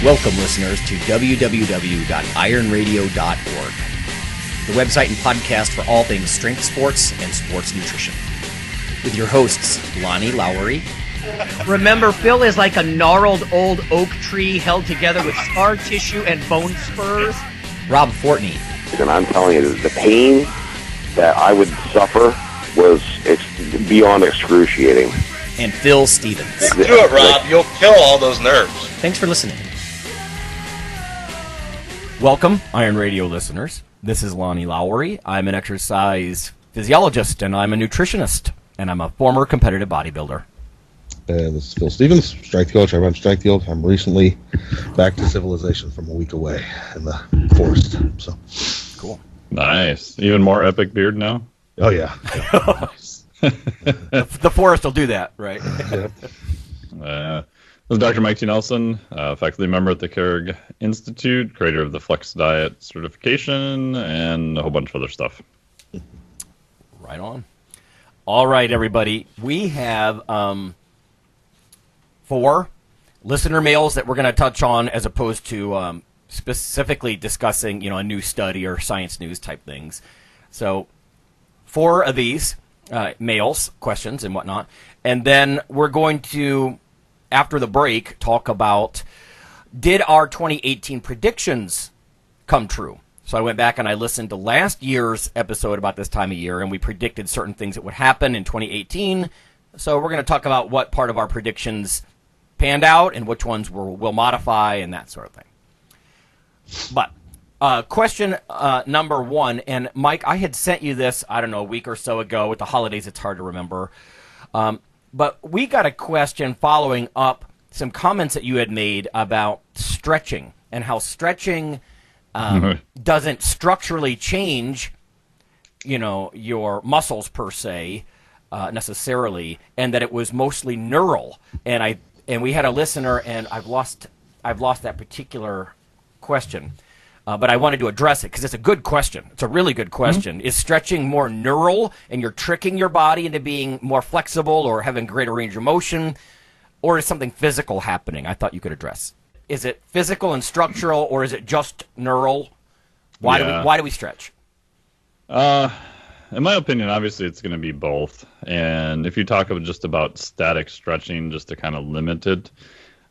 Welcome, listeners, to www.ironradio.org, the website and podcast for all things strength sports and sports nutrition. With your hosts, Lonnie Lowery. Remember, Phil is like a gnarled old oak tree held together with scar tissue and bone spurs. Rob Fortney. And I'm telling you, the pain that I would suffer was beyond excruciating. And Phil Stevens. Just do it, Rob. You'll kill all those nerves. Thanks for listening. Welcome, Iron Radio listeners. This is Lonnie Lowery. I'm an exercise physiologist, and I'm a nutritionist, and I'm a former competitive bodybuilder. This is Phil Stevens, strength coach. I run Strength Field. I'm recently back to civilization from a week away in the forest. So cool. Nice. Even more epic beard now? Oh, yeah. The forest will do that, right? This is Dr. Mike T. Nelson, faculty member at the Carrig Institute, creator of the Flex Diet certification, and a whole bunch of other stuff. Right on. All right, everybody. We have 4 listener mails that we're going to touch on as opposed to specifically discussing, a new study or science news type things. So 4 of these mails, questions and whatnot. And then we're going to, after the break, talk about, did our 2018 predictions come true? So I went back and I listened to last year's episode about this time of year, and we predicted certain things that would happen in 2018. So we're going to talk about what part of our predictions panned out and which ones we'll modify and that sort of thing. But question number 1, and Mike, I had sent you this, a week or so ago. With the holidays, it's hard to remember. But we got a question following up some comments that you had made about stretching and how stretching doesn't structurally change, your muscles per se, necessarily, and that it was mostly neural. And we had a listener, and I've lost that particular question. But I wanted to address it because it's a good question. It's a really good question. Mm-hmm. Is stretching more neural and you're tricking your body into being more flexible or having greater range of motion, or is something physical happening? I thought you could address. Is it physical and structural, or is it just neural? Why do we stretch? In my opinion, obviously it's going to be both. And if you talk just about static stretching, just to kind of limit it,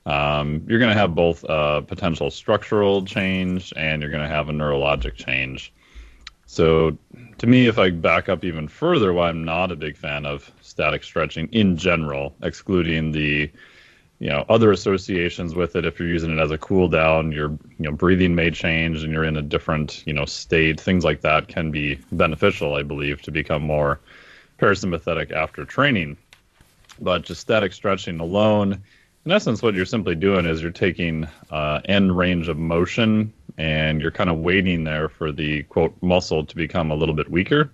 you're going to have both potential structural change and you're going to have a neurologic change. So to me, if I back up even further, why I'm not a big fan of static stretching in general, excluding the other associations with it. If you're using it as a cool down, your breathing may change and you're in a different state. Things like that can be beneficial, I believe, to become more parasympathetic after training. But just static stretching alone, in essence, what you're simply doing is you're taking end range of motion and you're kind of waiting there for the, quote, muscle to become a little bit weaker,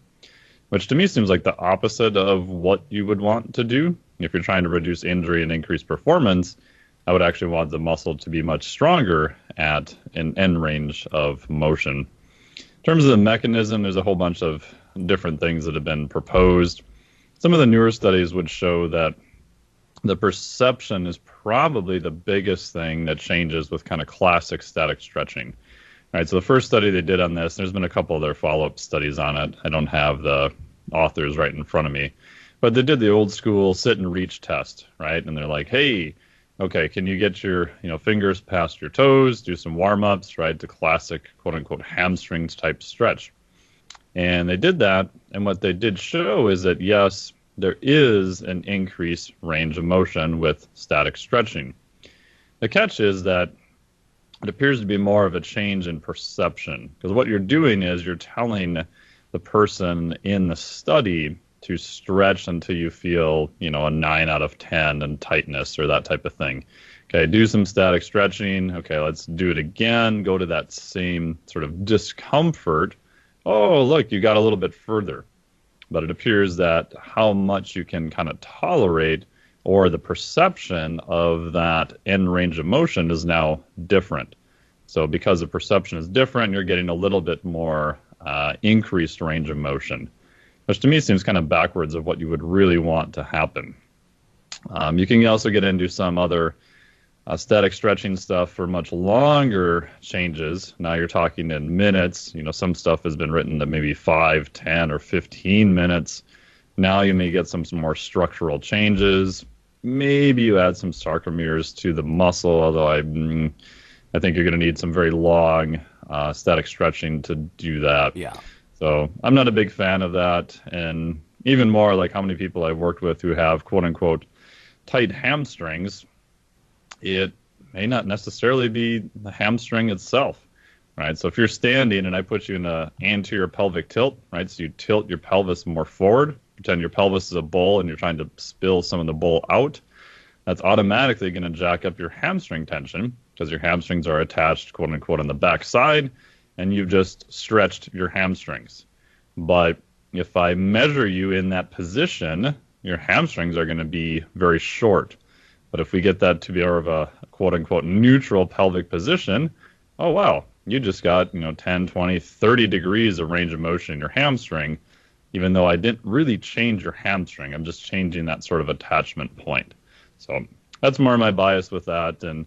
which to me seems like the opposite of what you would want to do. If you're trying to reduce injury and increase performance, I would actually want the muscle to be much stronger at an end range of motion. In terms of the mechanism, there's a whole bunch of different things that have been proposed. Some of the newer studies would show that the perception is probably the biggest thing that changes with kind of classic static stretching. All right, so the first study they did on this, there's been a couple of their follow-up studies on it. I don't have the authors right in front of me. But they did the old school sit and reach test, right? And they're like, hey, okay, can you get your fingers past your toes, do some warm-ups, right? The classic, quote-unquote, hamstrings type stretch. And they did that, and what they did show is that, yes, there is an increased range of motion with static stretching. The catch is that it appears to be more of a change in perception, because what you're doing is you're telling the person in the study to stretch until you feel, a 9 out of 10 in tightness or that type of thing. Okay, do some static stretching. Okay, let's do it again. Go to that same sort of discomfort. Oh, look, you got a little bit further. But it appears that how much you can kind of tolerate or the perception of that end range of motion is now different. So because the perception is different, you're getting a little bit more increased range of motion, which to me seems kind of backwards of what you would really want to happen. You can also get into some other Static stretching stuff for much longer changes. Now you're talking in minutes. Some stuff has been written that maybe 5, 10, or 15 minutes. Now you may get some more structural changes. Maybe you add some sarcomeres to the muscle, although I think you're going to need some very long static stretching to do that. Yeah. So I'm not a big fan of that. And even more, like how many people I've worked with who have quote-unquote tight hamstrings, it may not necessarily be the hamstring itself, right? So if you're standing and I put you in an anterior pelvic tilt, right, so you tilt your pelvis more forward, pretend your pelvis is a bowl and you're trying to spill some of the bowl out, that's automatically going to jack up your hamstring tension because your hamstrings are attached, quote-unquote, on the back side, and you've just stretched your hamstrings. But if I measure you in that position, your hamstrings are going to be very short. But if we get that to be more of a quote-unquote neutral pelvic position, oh, wow, you just got 10, 20, 30 degrees of range of motion in your hamstring, even though I didn't really change your hamstring. I'm just changing that sort of attachment point. So that's more my bias with that. And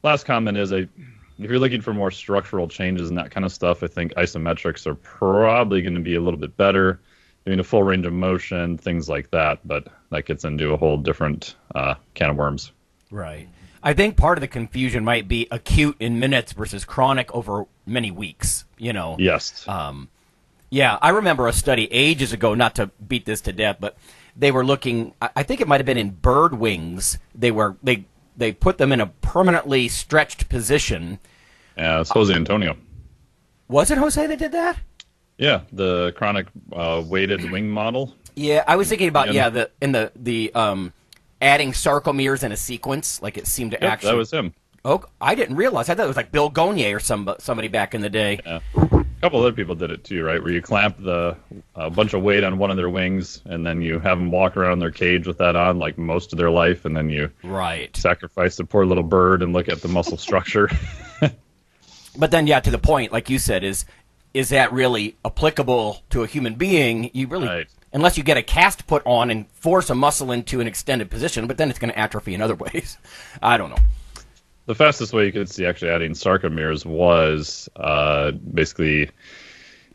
last comment is, if you're looking for more structural changes and that kind of stuff, I think isometrics are probably going to be a little bit better. A full range of motion, things like that, but that gets into a whole different can of worms. Right. I think part of the confusion might be acute in minutes versus chronic over many weeks, Yes. Yeah, I remember a study ages ago, not to beat this to death, but they were looking, I think it might have been in bird wings. They put them in a permanently stretched position. Yeah, it's Jose Antonio. Was it Jose that did that? Yeah, the chronic weighted wing model. Yeah, I was thinking about the adding sarcomeres in a sequence, like it seemed to actually. That was him. Oh, I didn't realize. I thought it was like Bill Gagne or somebody back in the day. Yeah. A couple other people did it too, right? Where you clamp a bunch of weight on one of their wings, and then you have them walk around their cage with that on, like most of their life, and then you sacrifice the poor little bird and look at the muscle structure. But then, to the point, like you said, is that really applicable to a human being? You really, unless you get a cast put on and force a muscle into an extended position, but then it's going to atrophy in other ways. I don't know. The fastest way you could see actually adding sarcomeres was basically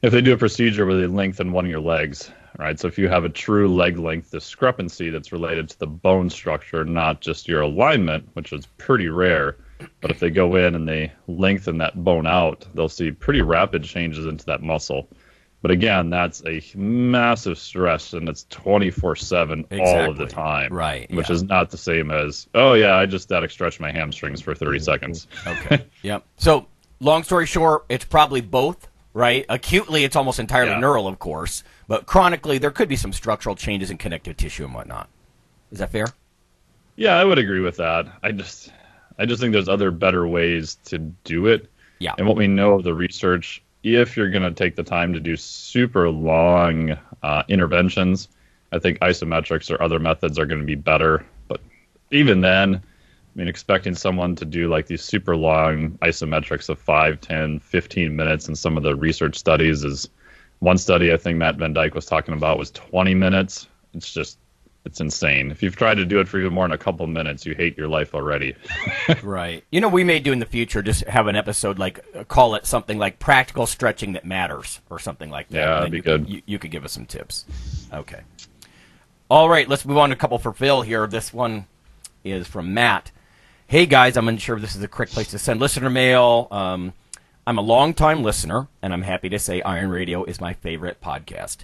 if they do a procedure where they lengthen one of your legs, right? So if you have a true leg length discrepancy that's related to the bone structure, not just your alignment, which is pretty rare, but if they go in and they lengthen that bone out, they'll see pretty rapid changes into that muscle. But again, that's a massive stress, and it's 24/7 all of the time, right? Which is not the same as, I just static stretch my hamstrings for 30 seconds. Okay. Yep. So, long story short, it's probably both, right? Acutely, it's almost entirely neural, of course, but chronically, there could be some structural changes in connective tissue and whatnot. Is that fair? Yeah, I would agree with that. I just think there's other better ways to do it. Yeah. And what we know of the research, if you're going to take the time to do super long interventions, I think isometrics or other methods are going to be better. But even then, expecting someone to do like these super long isometrics of 5, 10, 15 minutes in some of the research studies is one study I think Matt Van Dyke was talking about was 20 minutes. It's insane. If you've tried to do it for even more than a couple minutes, you hate your life already. Right. We may do in the future just have an episode call it something like practical stretching that matters or something like that. Yeah, that'd be good. You could give us some tips. Okay. All right, let's move on to a couple for Phil here. This one is from Matt. Hey, guys, I'm unsure if this is the correct place to send listener mail. I'm a long-time listener, and I'm happy to say Iron Radio is my favorite podcast.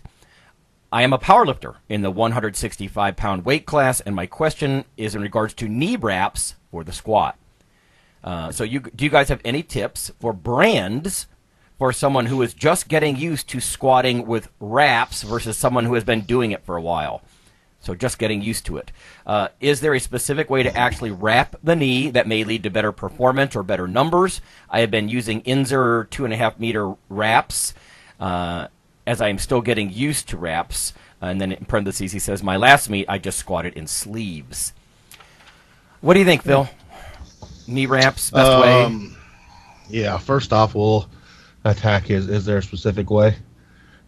I am a powerlifter in the 165-pound weight class, and my question is in regards to knee wraps for the squat. Do you guys have any tips for brands for someone who is just getting used to squatting with wraps versus someone who has been doing it for a while? So just getting used to it. Is there a specific way to actually wrap the knee that may lead to better performance or better numbers? I have been using Inzer 2.5-meter wraps, as I am still getting used to wraps. And then in parentheses, he says, my last meet, I just squatted in sleeves. What do you think, Phil? Knee wraps, best way? Yeah, first off, we'll attack is there a specific way?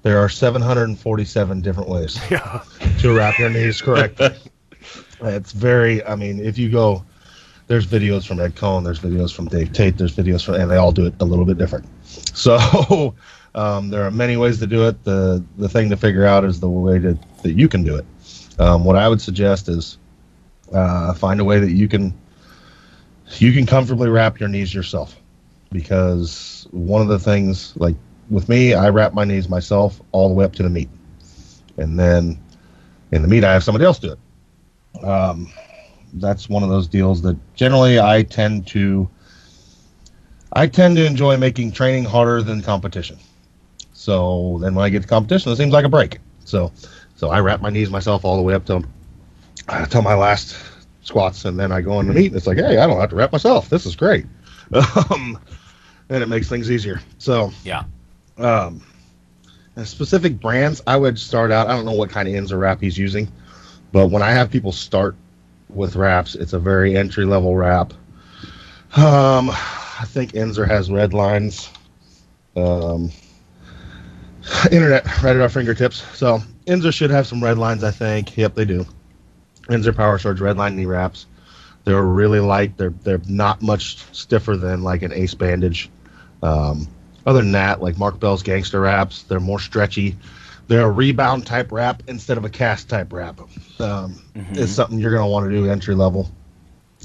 There are 747 different ways to wrap your knees correctly. It's very, if you go there's videos from Ed Cohn, there's videos from Dave Tate, there's videos from, and they all do it a little bit different. So there are many ways to do it. The thing to figure out is the way that you can do it. What I would suggest is find a way that you can comfortably wrap your knees yourself, because one of the things, like with me, I wrap my knees myself all the way up to the meat, and then in the meat I have somebody else do it. That's one of those deals that generally I tend to enjoy making training harder than competition. So then when I get to competition, it seems like a break. So I wrap my knees myself all the way up to my last squats, and then I go on the meat, and it's like, hey, I don't have to wrap myself. This is great. And it makes things easier. So yeah. Specific brands, I would start out, I don't know what kind of ends or wrap he's using, but when I have people start with wraps, it's a very entry-level wrap. I think Enzer has red lines. Internet right at our fingertips. So Enzer should have some red lines, I think. Yep, they do. Enzer Power Surge red line knee wraps. They're really light. They're not much stiffer than like an Ace bandage. Other than that, like Mark Bell's Gangster wraps, they're more stretchy. They're a rebound type wrap instead of a cast type wrap. It's something you're going to want to do entry level.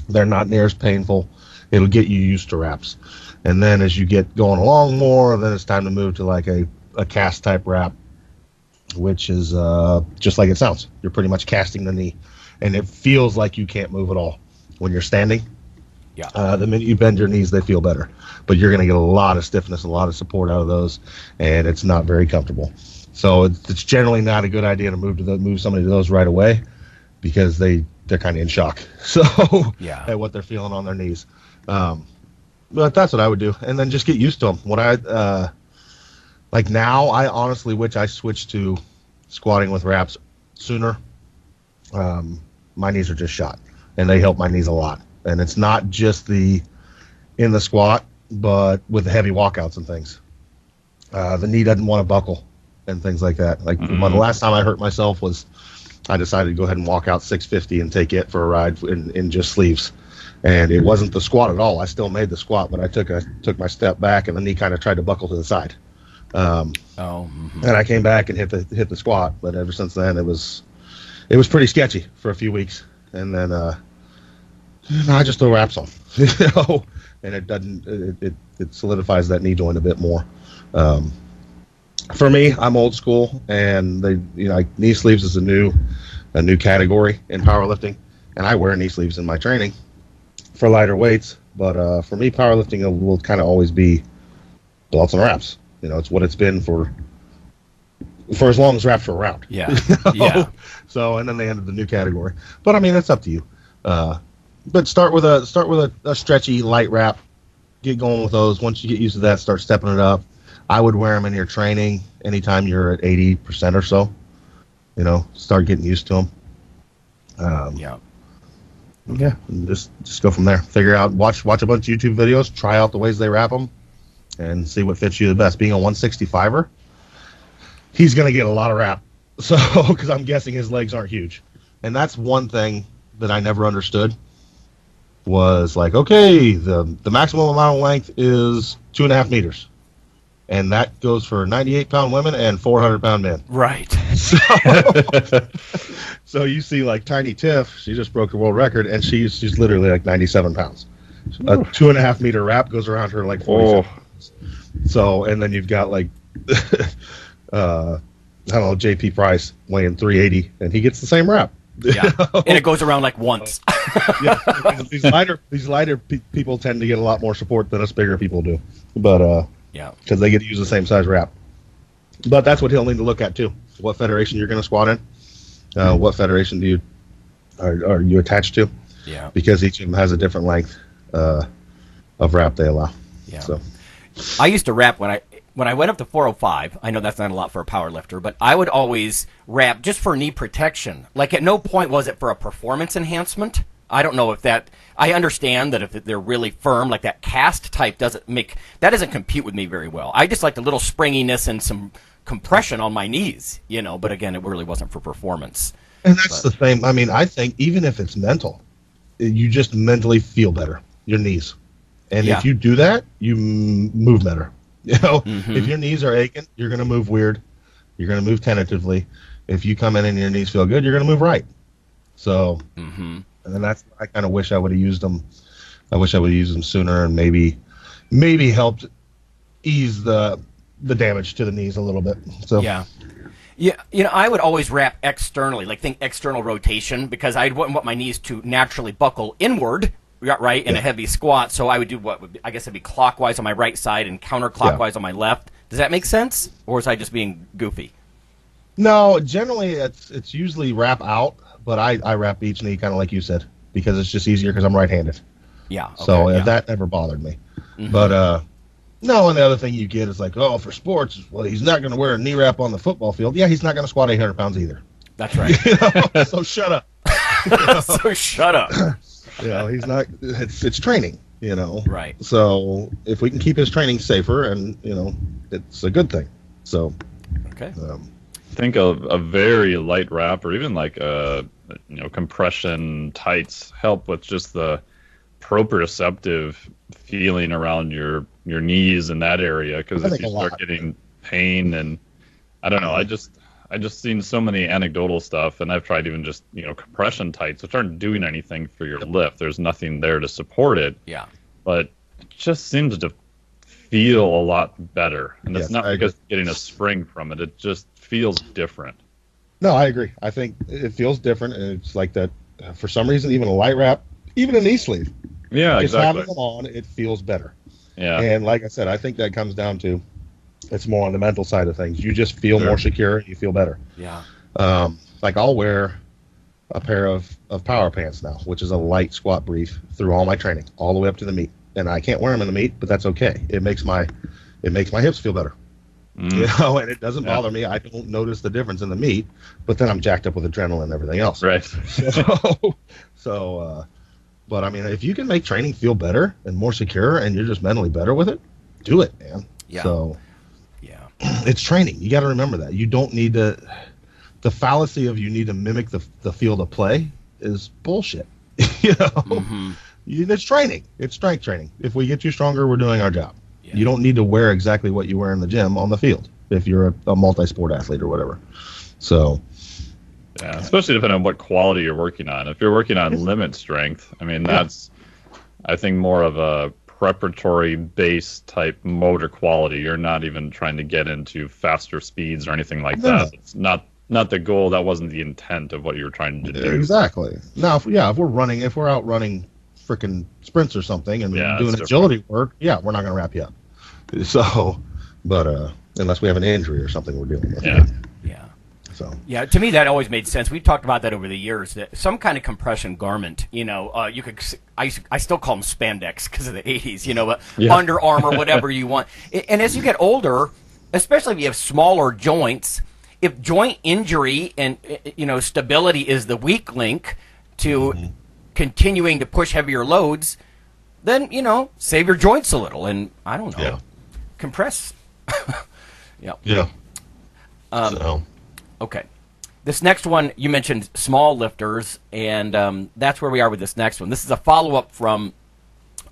They're not near as painful. It'll get you used to wraps. And then as you get going along more, then it's time to move to like a cast type wrap, which is just like it sounds. You're pretty much casting the knee, and it feels like you can't move at all when you're standing. Yeah. The minute you bend your knees, they feel better, but you're going to get a lot of stiffness, a lot of support out of those, and it's not very comfortable. So it's generally not a good idea to move somebody to those right away, because they're kind of in shock. So yeah, at what they're feeling on their knees. But that's what I would do, and then just get used to them. What I like now, I honestly wish I switched to squatting with wraps sooner. My knees are just shot, and they help my knees a lot. And it's not just in the squat, but with the heavy walkouts and things. The knee doesn't want to buckle and things like that. Like the last time I hurt myself was I decided to go ahead and walk out 650 and take it for a ride in just sleeves. And it wasn't the squat at all. I still made the squat, but I took my step back, and the knee kind of tried to buckle to the side. And I came back and hit the squat, but ever since then it was pretty sketchy for a few weeks, and then I just throw wraps on, and it solidifies that knee joint a bit more. For me, I'm old school, and like knee sleeves is a new category in powerlifting, and I wear knee sleeves in my training for lighter weights. But for me, powerlifting will kind of always be belts and wraps. It's what it's been for as long as wraps were around. Yeah. Yeah. So, and then they ended the new category. But I mean, it's up to you. But start with a stretchy light wrap. Get going with those. Once you get used to that, start stepping it up. I would wear them in your training anytime you're at 80% or so. Start getting used to them. Yeah. Yeah. And just go from there. Figure out. Watch a bunch of YouTube videos. Try out the ways they wrap them, and see what fits you the best. Being a 165er, he's going to get a lot of wrap. So, because I'm guessing his legs aren't huge. And that's one thing that I never understood, was like, okay, the maximum amount of length is 2.5 meters. And that goes for 98-pound women and 400-pound men. Right. So you see like Tiny Tiff, she just broke the world record, and she's literally like 97 pounds. A 2.5 meter wrap goes around her like 47 pounds. So, and then you've got like, I don't know, JP Price weighing 380, and he gets the same wrap. Yeah. And it goes around like once. Yeah. These lighter people tend to get a lot more support than us bigger people do. But, yeah, because they get to use the same size wrap. But that's what he'll need to look at too. What federation you're going to squat in? What federation are you attached to? Yeah, because each of them has a different length of wrap they allow. Yeah. So I used to wrap when I went up to 405. I know that's not a lot for a power lifter, but I would always wrap just for knee protection. Like at no point was it for a performance enhancement. I don't know if that. I understand that if they're really firm, like that cast type doesn't compute with me very well. I just like the little springiness and some compression on my knees, But again, it really wasn't for performance. And that's the thing. I mean, I think even if it's mental, you just mentally feel better, your knees. And Yeah. if you do that, you move better. If your knees are aching, you're going to move weird. You're going to move tentatively. If you come in and your knees feel good, you're going to move right. So, and then that's, I kind of wish I would have used them. I wish I would have used them sooner and maybe helped ease the damage to the knees a little bit. So Yeah. Yeah, I would always wrap externally, like think external rotation, because I wouldn't want my knees to naturally buckle inward, right, in a heavy squat. So I would do I guess it'd be clockwise on my right side and counterclockwise on my left. Does that make sense, or is I just being goofy? No, generally it's usually wrap out, but I wrap each knee kind of like you said, because it's just easier because I'm right-handed. Yeah. Okay, So that never bothered me. But no, and the other thing you get is like, oh, for sports, well, he's not going to wear a knee wrap on the football field. Yeah, he's not going to squat 800 pounds either. That's right. So shut up. So shut up. He's not. It's training. Right. So if we can keep his training safer, and it's a good thing. So. Okay. Think of a very light wrap, or even like compression tights help with just the proprioceptive feeling around your knees in that area, because if you start getting pain, and I don't know, I just seen so many anecdotal stuff, and I've tried even just compression tights, which aren't doing anything for your lift. There's nothing there to support it. Yeah. But it just seems to feel a lot better, and it's not because you're getting a spring from it. It just feels different. No, I agree. I think it feels different, and it's like that. For some reason, even a light wrap, even a knee sleeve. Yeah, just exactly. having them on, it feels better. Yeah. And like I said, I think that comes down to it's more on the mental side of things. You just feel more secure. You feel better. Yeah. Like I'll wear a pair of power pants now, which is a light squat brief through all my training, all the way up to the meet. And I can't wear them in the meet, but that's okay. It makes my hips feel better. And it doesn't bother me. I don't notice the difference in the meet, but then I'm jacked up with adrenaline and everything else. Right. But I mean, if you can make training feel better and more secure, and you're just mentally better with it, do it, man. Yeah. So, it's training. You got to remember that. You don't need to. The fallacy of you need to mimic the field of play is bullshit. It's training. It's strength training. If we get you stronger, we're doing our job. Yeah. You don't need to wear exactly what you wear in the gym on the field if you're a multi-sport athlete or whatever. So. Yeah, especially depending on what quality you're working on. If you're working on limit strength, I mean, that's, I think, more of a preparatory base type motor quality. You're not even trying to get into faster speeds or anything like that. It's not the goal. That wasn't the intent of what you were trying to do. Exactly. Now, if we're out running freaking sprints or something and doing agility work, we're not going to wrap you up. So, but unless we have an injury or something we're dealing with. Yeah. So. Yeah, to me that always made sense. We've talked about that over the years. That some kind of compression garment, you could. I still call them spandex because of the '80s, but Under Armour, whatever you want. And as you get older, especially if you have smaller joints, if joint injury and stability is the weak link to continuing to push heavier loads, then save your joints a little, and I don't know, compress. Yeah. Okay. This next one, you mentioned small lifters, and that's where we are with this next one. This is a follow-up from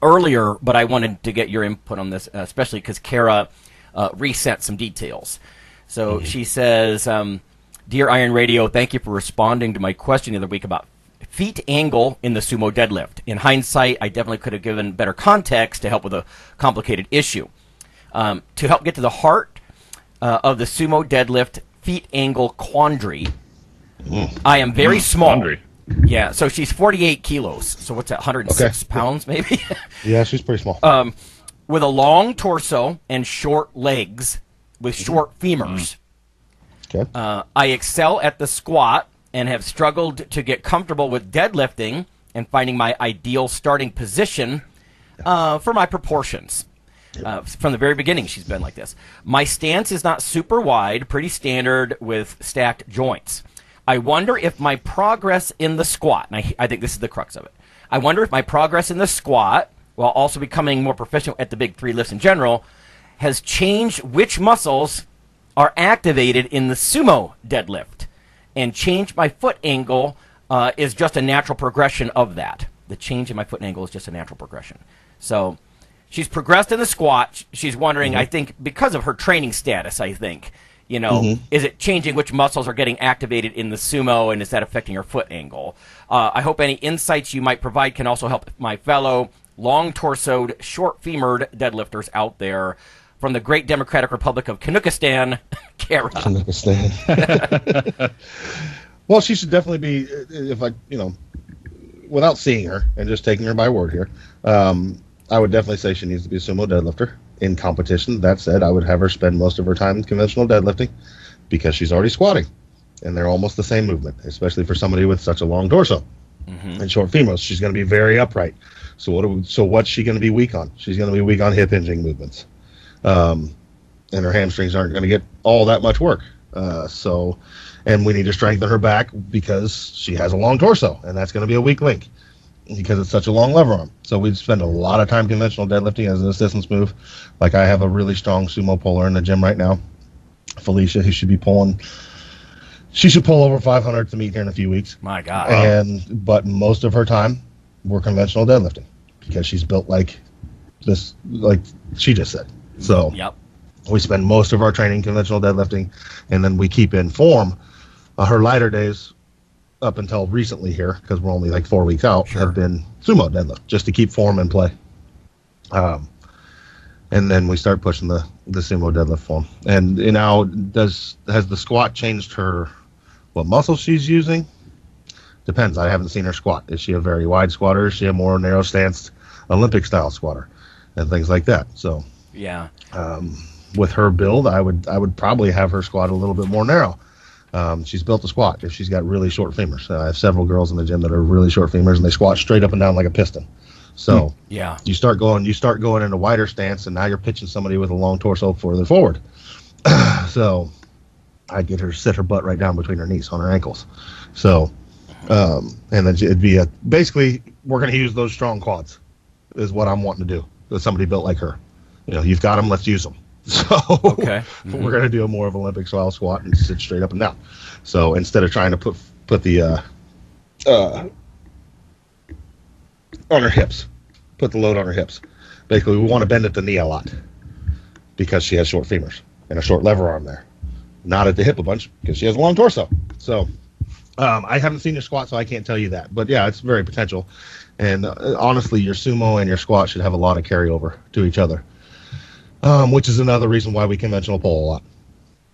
earlier, but I wanted to get your input on this, especially because Kara reset some details. So she says, Dear Iron Radio, thank you for responding to my question the other week about feet angle in the sumo deadlift. In hindsight, I definitely could have given better context to help with a complicated issue. To help get to the heart of the sumo deadlift feet angle quandary, I am very small. Quandary. Yeah, so she's 48 kilos. So what's that, 106 pounds maybe? Yeah, she's pretty small. With a long torso and short legs with short femurs. Okay. I excel at the squat and have struggled to get comfortable with deadlifting and finding my ideal starting position for my proportions. From the very beginning, she's been like this. My stance is not super wide, pretty standard with stacked joints. I wonder if my progress in the squat, and I think this is the crux of it, I wonder if my progress in the squat, while also becoming more proficient at the big three lifts in general, has changed which muscles are activated in the sumo deadlift, and changed my foot angle is just a natural progression of that. The change in my foot angle is just a natural progression. So she's progressed in the squat. She's wondering, I think, because of her training status, I think, is it changing which muscles are getting activated in the sumo, and is that affecting her foot angle? I hope any insights you might provide can also help my fellow long-torsoed, short-femored deadlifters out there. From the great Democratic Republic of Kanukistan, Kara. Kanukistan. Well, she should definitely be, without seeing her and just taking her by word here, I would definitely say she needs to be a sumo deadlifter in competition. That said, I would have her spend most of her time in conventional deadlifting because she's already squatting, and they're almost the same movement, especially for somebody with such a long torso and short femurs. She's going to be very upright. So what's she going to be weak on? She's going to be weak on hip hinging movements. And her hamstrings aren't going to get all that much work. And we need to strengthen her back because she has a long torso, and that's going to be a weak link because it's such a long lever arm. So we spend a lot of time conventional deadlifting as an assistance move. Like I have a really strong sumo puller in the gym right now, Felicia, who should be pulling. She should pull over 500 to meet here in a few weeks. My God. But most of her time, we're conventional deadlifting because she's built like this, like she just said. So we spend most of our training conventional deadlifting, and then we keep in form. Her lighter days up until recently here, because we're only like 4 weeks out, have been sumo deadlift, just to keep form in play. And then we start pushing the sumo deadlift form. And now, has the squat changed what muscle she's using? Depends. I haven't seen her squat. Is she a very wide squatter? Is she a more narrow stanced Olympic style squatter? And things like that. So yeah. With her build, I would probably have her squat a little bit more narrow. She's built to squat if she's got really short femurs. I have several girls in the gym that are really short femurs, and they squat straight up and down like a piston. So you start going into wider stance, and now you're pitching somebody with a long torso further forward. So I'd get her to sit her butt right down between her knees on her ankles. So and then it'd be basically we're going to use those strong quads is what I'm wanting to do with somebody built like her. You've got them, let's use them. So we're going to do a more of Olympic style squat and sit straight up and down. So instead of trying to put the on her hips, put the load on her hips. Basically, we want to bend at the knee a lot because she has short femurs and a short lever arm there. Not at the hip a bunch because she has a long torso. So I haven't seen her squat, so I can't tell you that. But yeah, it's very potential. And honestly, your sumo and your squat should have a lot of carryover to each other. Which is another reason why we conventional pull a lot,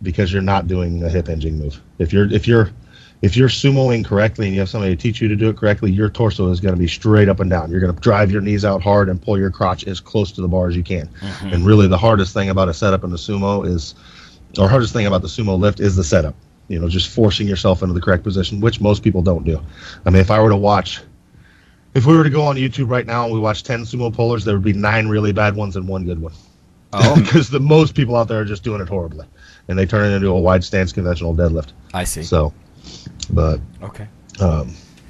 because you're not doing a hip hinging move. If you're sumoing correctly and you have somebody to teach you to do it correctly, your torso is going to be straight up and down. You're going to drive your knees out hard and pull your crotch as close to the bar as you can. And really, the hardest thing about a setup in the sumo hardest thing about the sumo lift is the setup. Just forcing yourself into the correct position, which most people don't do. I mean, if we were to go on YouTube right now and we watch 10 sumo pullers, there would be 9 really bad ones and 1 good one. Oh, because the most people out there are just doing it horribly, and they turn it into a wide stance conventional deadlift. I see. So, but okay,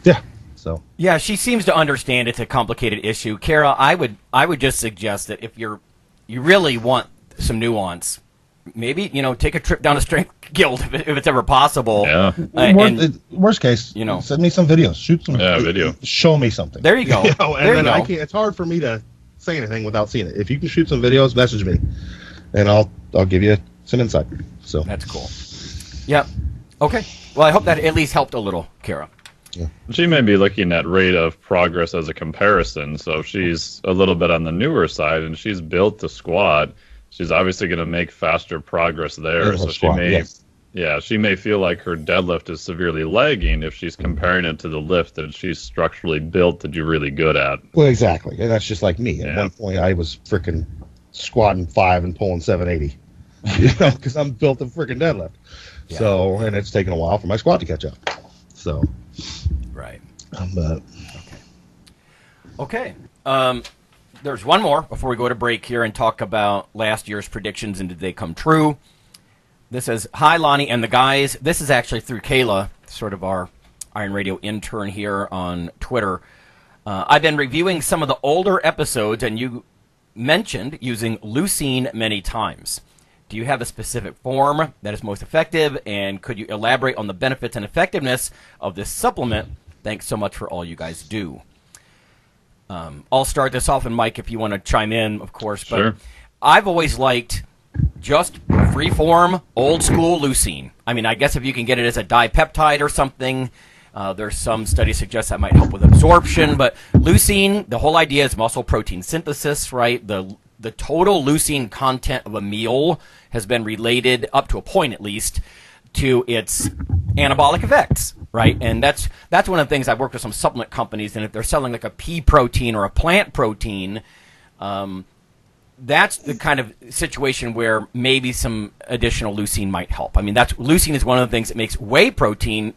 yeah. So yeah, she seems to understand it's a complicated issue. Kara, I would just suggest that if you really want some nuance, maybe take a trip down to Strength Guild if it's ever possible. Yeah. Worst case, send me some videos, shoot some video, show me something. There you go. I can't. It's hard for me to say anything without seeing it. If you can shoot some videos, message me, and I'll give you some insight. So that's cool. Yep. Okay. Well, I hope that at least helped a little, Kara. Yeah. She may be looking at rate of progress as a comparison. So if she's a little bit on the newer side and she's built to squat, she's obviously going to make faster progress there. So she may feel like her deadlift is severely lagging if she's comparing it to the lift that she's structurally built to do really good at. Well, exactly. And that's just like me. At one point, I was freaking squatting 5 and pulling 780, because I'm built a freaking deadlift. Yeah. So, and it's taken a while for my squat to catch up. So, right. Okay. There's one more before we go to break here and talk about last year's predictions and did they come true. This says, hi, Lonnie and the guys. This is actually through Kayla, sort of our Iron Radio intern here on Twitter. I've been reviewing some of the older episodes, and you mentioned using leucine many times. Do you have a specific form that is most effective, and could you elaborate on the benefits and effectiveness of this supplement? Thanks so much for all you guys do. I'll start this off, and Mike, if you want to chime in, of course. But Sure. I've always liked just free-form, old-school leucine. I mean, I guess if you can get it as a dipeptide or something, there's some studies suggest that might help with absorption. But leucine, the whole idea is muscle protein synthesis, right? The total leucine content of a meal has been related, up to a point at least, to its anabolic effects, right? And that's one of the things. I've worked with some supplement companies, and if they're selling like a pea protein or a plant protein, that's the kind of situation where maybe some additional leucine might help. I mean, leucine is one of the things that makes whey protein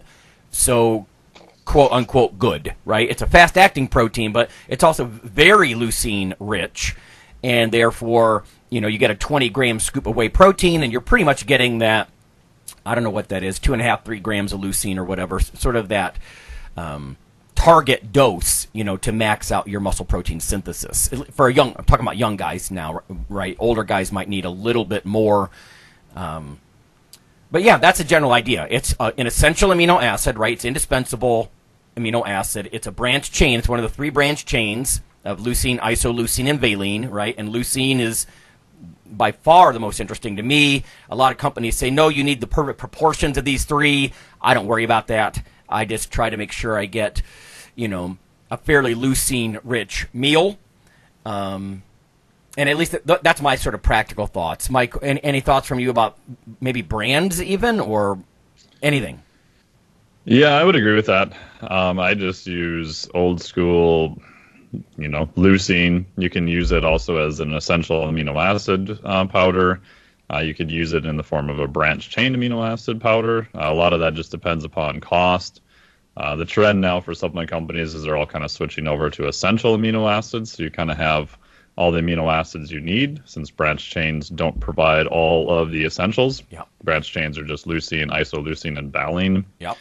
so quote unquote good, right? It's a fast acting protein, but it's also very leucine rich, and therefore, you get a 20-gram scoop of whey protein, and you're pretty much getting that. I don't know what that is, 2.5, 3 grams of leucine or whatever, sort of that target dose, to max out your muscle protein synthesis. For I'm talking about young guys now, right? Older guys might need a little bit more. But yeah, that's a general idea. It's an essential amino acid, right? It's indispensable amino acid. It's a branched chain. It's one of the 3 branched chains of leucine, isoleucine, and valine, right? And leucine is by far the most interesting to me. A lot of companies say, no, you need the perfect proportions of these 3. I don't worry about that. I just try to make sure I get, a fairly leucine-rich meal. And at least that's my sort of practical thoughts. Mike, any thoughts from you about maybe brands even, or anything? Yeah, I would agree with that. I just use old school, leucine. You can use it also as an essential amino acid powder. You could use it in the form of a branched chain amino acid powder. A lot of that just depends upon cost. The trend now for supplement companies is they're all kind of switching over to essential amino acids. So you kind of have all the amino acids you need, since branched chains don't provide all of the essentials. Yep. Branched chains are just leucine, isoleucine, and valine. Yep.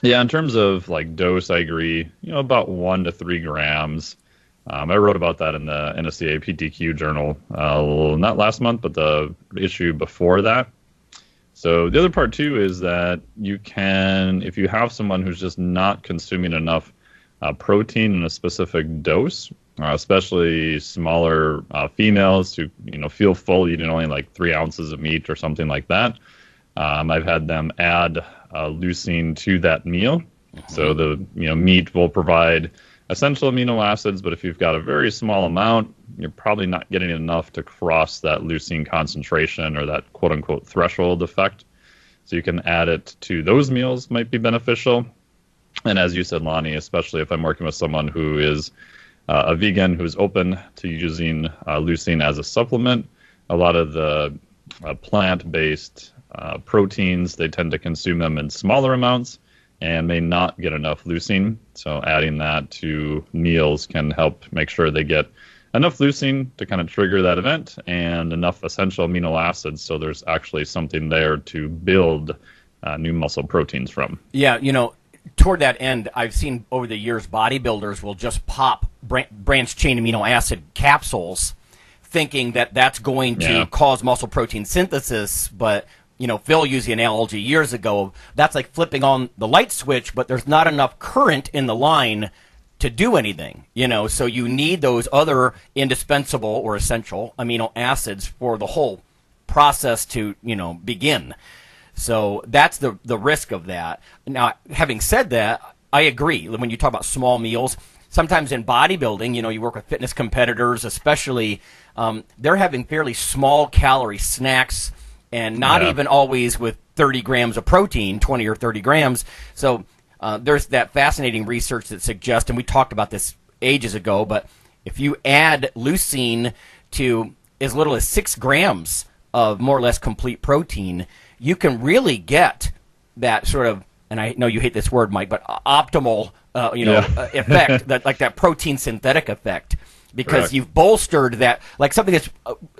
Yeah, in terms of like dose, I agree. About 1 to 3 grams. I wrote about that in the NSCA PTQ journal, not last month, but the issue before that. So the other part too is that you can, if you have someone who's just not consuming enough protein in a specific dose, especially smaller females who feel full eating only like 3 ounces of meat or something like that. I've had them add leucine to that meal. Mm-hmm. So the meat will provide essential amino acids, but if you've got a very small amount, you're probably not getting enough to cross that leucine concentration or that quote unquote threshold effect. So you can add it to those meals, might be beneficial. And as you said, Lonnie, especially if I'm working with someone who is a vegan who's open to using leucine as a supplement, a lot of the plant-based proteins, they tend to consume them in smaller amounts and may not get enough leucine. So adding that to meals can help make sure they get enough leucine to kind of trigger that event and enough essential amino acids so there's actually something there to build new muscle proteins from. Yeah, toward that end, I've seen over the years bodybuilders will just pop branched chain amino acid capsules thinking that that's going to cause muscle protein synthesis, but Phil used the analogy years ago. That's like flipping on the light switch, but there's not enough current in the line to do anything. So you need those other indispensable or essential amino acids for the whole process to, begin. So that's the risk of that. Now, having said that, I agree. When you talk about small meals, sometimes in bodybuilding, you work with fitness competitors, especially, they're having fairly small calorie snacks, and not even always with 30 grams of protein, 20 or 30 grams. So there's that fascinating research that suggests, and we talked about this ages ago, but if you add leucine to as little as 6 grams of more or less complete protein, you can really get that sort of, and I know you hate this word, Mike, but optimal effect, that protein synthetic effect, because you've bolstered that, like something that's,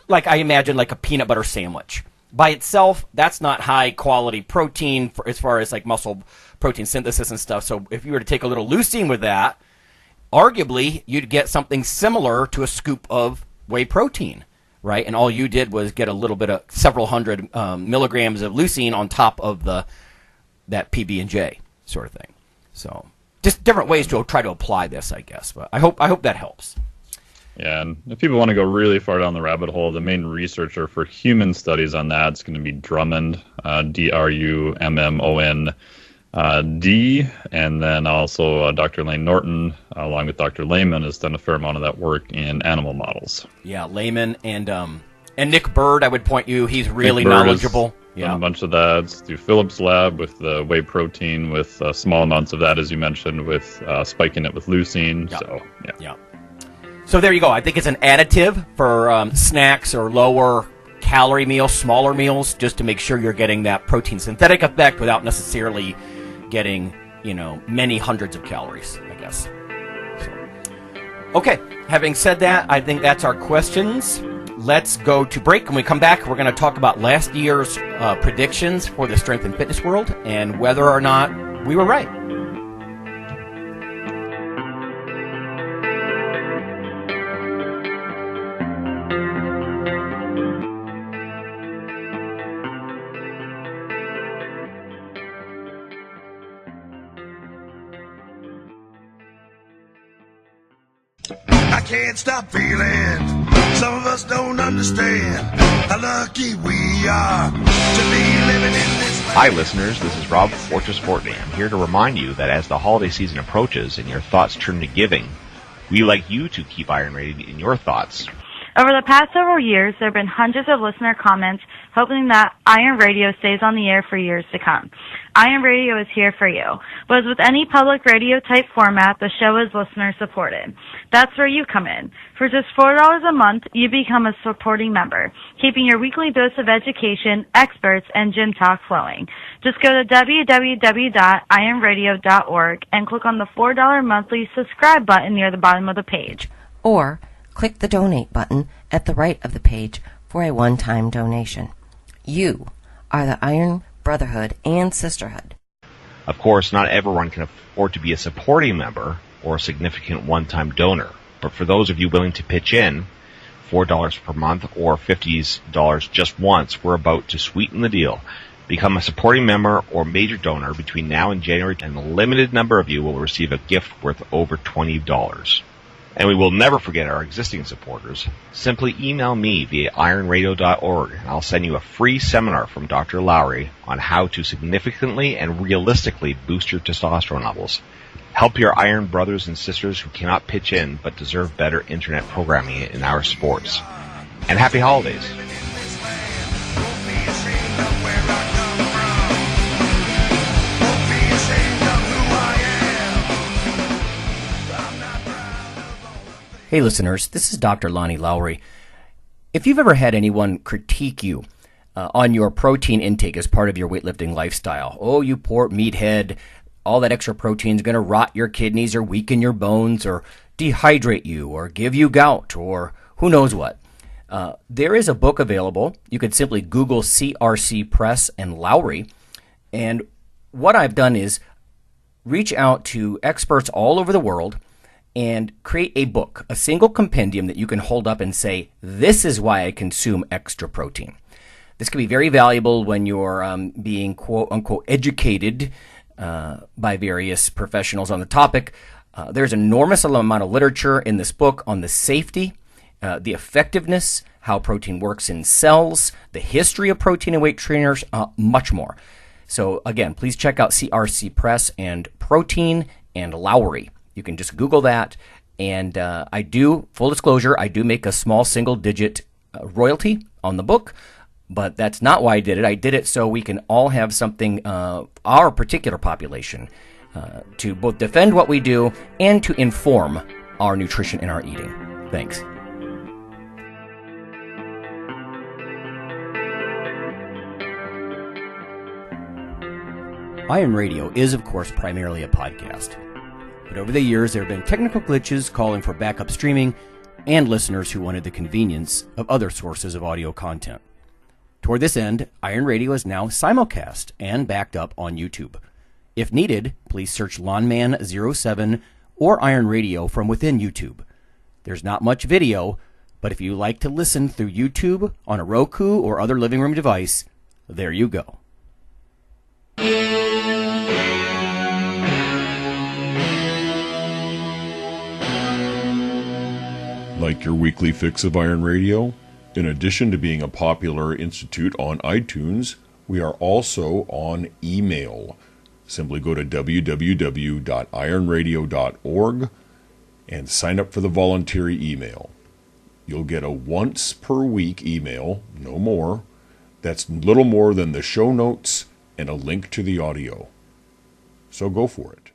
like I imagine like a peanut butter sandwich. By itself, that's not high quality protein as far as like muscle protein synthesis and stuff. So if you were to take a little leucine with that, arguably you'd get something similar to a scoop of whey protein, right? And all you did was get a little bit of several hundred milligrams of leucine on top of that PB&J sort of thing. So just different ways to try to apply this, I guess. But I hope that helps. Yeah, and if people want to go really far down the rabbit hole, the main researcher for human studies on that is going to be Drummond, Drummond, and then also Dr. Lane Norton, along with Dr. Lehman, has done a fair amount of that work in animal models. Yeah, Lehman and Nick Bird, I would point you. He's really knowledgeable. Done a bunch of that. It's through Phillips' lab with the whey protein, with small amounts of that, as you mentioned, with spiking it with leucine. Yeah. So, yeah. So there you go. I think it's an additive for snacks or lower calorie meals, smaller meals, just to make sure you're getting that protein synthetic effect without necessarily getting, many hundreds of calories, I guess. So, okay, having said that, I think that's our questions. Let's go to break. When we come back, we're going to talk about last year's predictions for the strength and fitness world and whether or not we were right. I can't stop feeling. Some of us don't understand how lucky we are to be living in this land. Hi, listeners. This is Rob Fortress Fortney. I'm here to remind you that as the holiday season approaches and your thoughts turn to giving, we like you to keep Iron Radio in your thoughts. Over the past several years, there have been hundreds of listener comments hoping that Iron Radio stays on the air for years to come. Iron Radio is here for you. But as with any public radio type format, the show is listener supported. That's where you come in. For just $4 a month, you become a supporting member, keeping your weekly dose of education, experts, and gym talk flowing. Just go to www.ironradio.org and click on the $4 monthly subscribe button near the bottom of the page. Or click the donate button at the right of the page for a one-time donation. You are the Iron Brotherhood and Sisterhood. Of course, not everyone can afford to be a supporting member or a significant one-time donor. But for those of you willing to pitch in, $4 per month or $50 just once, we're about to sweeten the deal. Become a supporting member or major donor between now and January, and a limited number of you will receive a gift worth over $20. And we will never forget our existing supporters. Simply email me via ironradio.org, and I'll send you a free seminar from Dr. Lowry on how to significantly and realistically boost your testosterone levels. Help your Iron brothers and sisters who cannot pitch in but deserve better internet programming in our sports. And happy holidays. Hey listeners, this is Dr. Lonnie Lowry. If you've ever had anyone critique you on your protein intake as part of your weightlifting lifestyle, oh, you poor meathead, all that extra protein is going to rot your kidneys or weaken your bones or dehydrate you or give you gout or who knows what. There is a book available. You could simply Google CRC Press and Lowry. And what I've done is reach out to experts all over the world and create a book, a single compendium that you can hold up and say, this is why I consume extra protein. This can be very valuable when you're being quote-unquote educated by various professionals on the topic. There's an enormous amount of literature in this book on the safety, the effectiveness, how protein works in cells, the history of protein and weight trainers, much more. So again, please check out CRC Press and Protein and Lowry. You can just Google that, and I do, full disclosure, I do make a small single-digit royalty on the book, but that's not why I did it. I did it so we can all have something, our particular population, to both defend what we do and to inform our nutrition and our eating. Thanks. Iron Radio is, of course, primarily a podcast. But over the years, there have been technical glitches calling for backup streaming and listeners who wanted the convenience of other sources of audio content. Toward this end, Iron Radio is now simulcast and backed up on YouTube. If needed, please search Lawnman07 or Iron Radio from within YouTube. There's not much video, but if you like to listen through YouTube on a Roku or other living room device, there you go. Like your weekly fix of Iron Radio? In addition to being a popular institute on iTunes, we are also on email. Simply go to www.ironradio.org and sign up for the voluntary email. You'll get a once per week email, no more. That's little more than the show notes and a link to the audio. So go for it.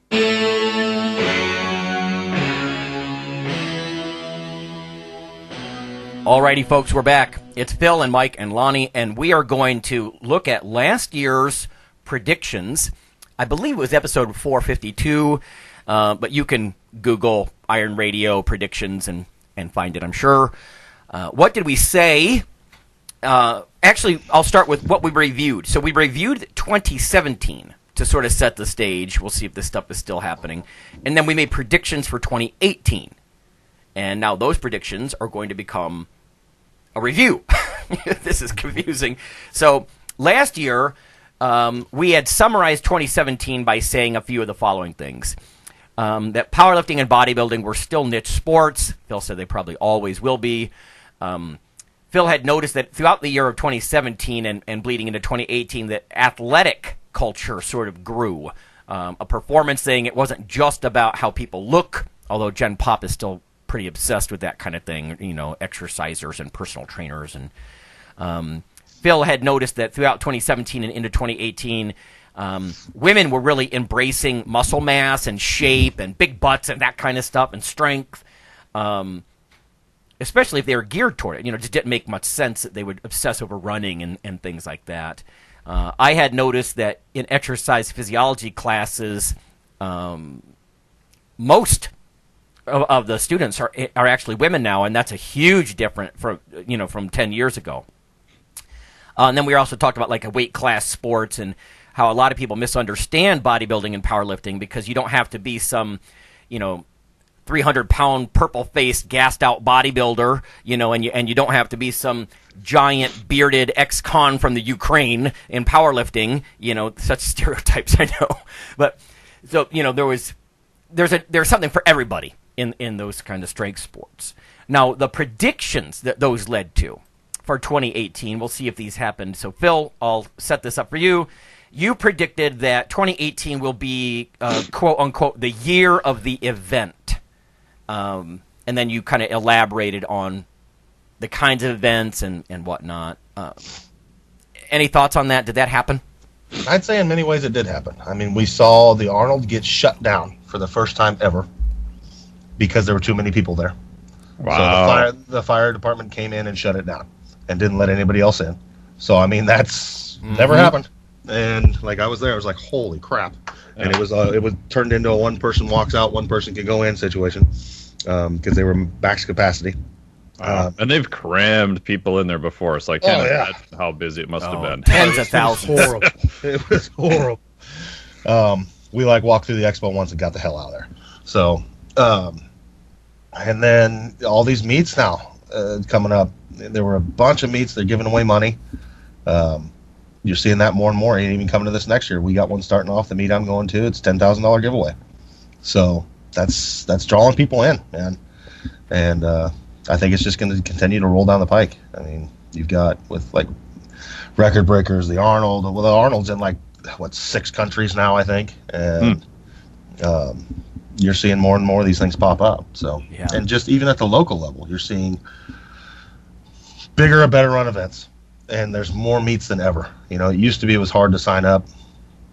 Alrighty, folks, we're back. It's Phil and Mike and Lonnie, and we are going to look at last year's predictions. I believe it was episode 452, but you can Google Iron Radio predictions and find it, I'm sure. What did we say? Actually, I'll start with what we reviewed. So we reviewed 2017 to sort of set the stage. We'll see if this stuff is still happening. And then we made predictions for 2018. And now those predictions are going to become a review. This is confusing. So last year, we had summarized 2017 by saying a few of the following things. That powerlifting and bodybuilding were still niche sports. Phil said they probably always will be. Phil had noticed that throughout the year of 2017 and bleeding into 2018 that athletic culture sort of grew. A performance thing. It wasn't just about how people look, although Gen Pop is still pretty obsessed with that kind of thing, you know, exercisers and personal trainers. And Phil had noticed that throughout 2017 and into 2018, women were really embracing muscle mass and shape and big butts and that kind of stuff and strength, especially if they were geared toward it. You know, it just didn't make much sense that they would obsess over running and things like that. I had noticed that in exercise physiology classes, most of the students are actually women now, and that's a huge difference from 10 years ago. And then we also talked about like a weight class sports and how a lot of people misunderstand bodybuilding and powerlifting because you don't have to be some, 300-pound purple-faced, gassed-out bodybuilder, and you don't have to be some giant bearded ex-con from the Ukraine in powerlifting, such stereotypes I know. But so there's something for everybody in those kind of strength sports. Now, the predictions that those led to for 2018, we'll see if these happened. So, Phil, I'll set this up for you. You predicted that 2018 will be, quote-unquote, the year of the event. And then you kind of elaborated on the kinds of events and whatnot. Any thoughts on that? Did that happen? I'd say in many ways it did happen. I mean, we saw the Arnold get shut down for the first time ever because there were too many people there. Wow. So the fire department came in and shut it down and didn't let anybody else in. So, I mean, that's never happened. And, like, I was there. I was like, holy crap. Yeah. And it was turned into a one person walks out, one person can go in situation because they were max capacity. And they've crammed people in there before. It's like, imagine how busy it must have been. Tens of thousands. It was horrible. We walked through the expo once and got the hell out of there. So, and then all these meets now coming up. There were a bunch of meets. They're giving away money. You're seeing that more and more. And even coming to this next year, we got one starting off. The meet I'm going to, it's $10,000 giveaway. So that's drawing people in, man. And I think it's just going to continue to roll down the pike. I mean, you've got with record breakers, the Arnold. Well, the Arnold's in 6 countries now, I think, and you're seeing more and more of these things pop up. So, and just even at the local level, you're seeing bigger and better run events, and there's more meets than ever. It used to be it was hard to sign up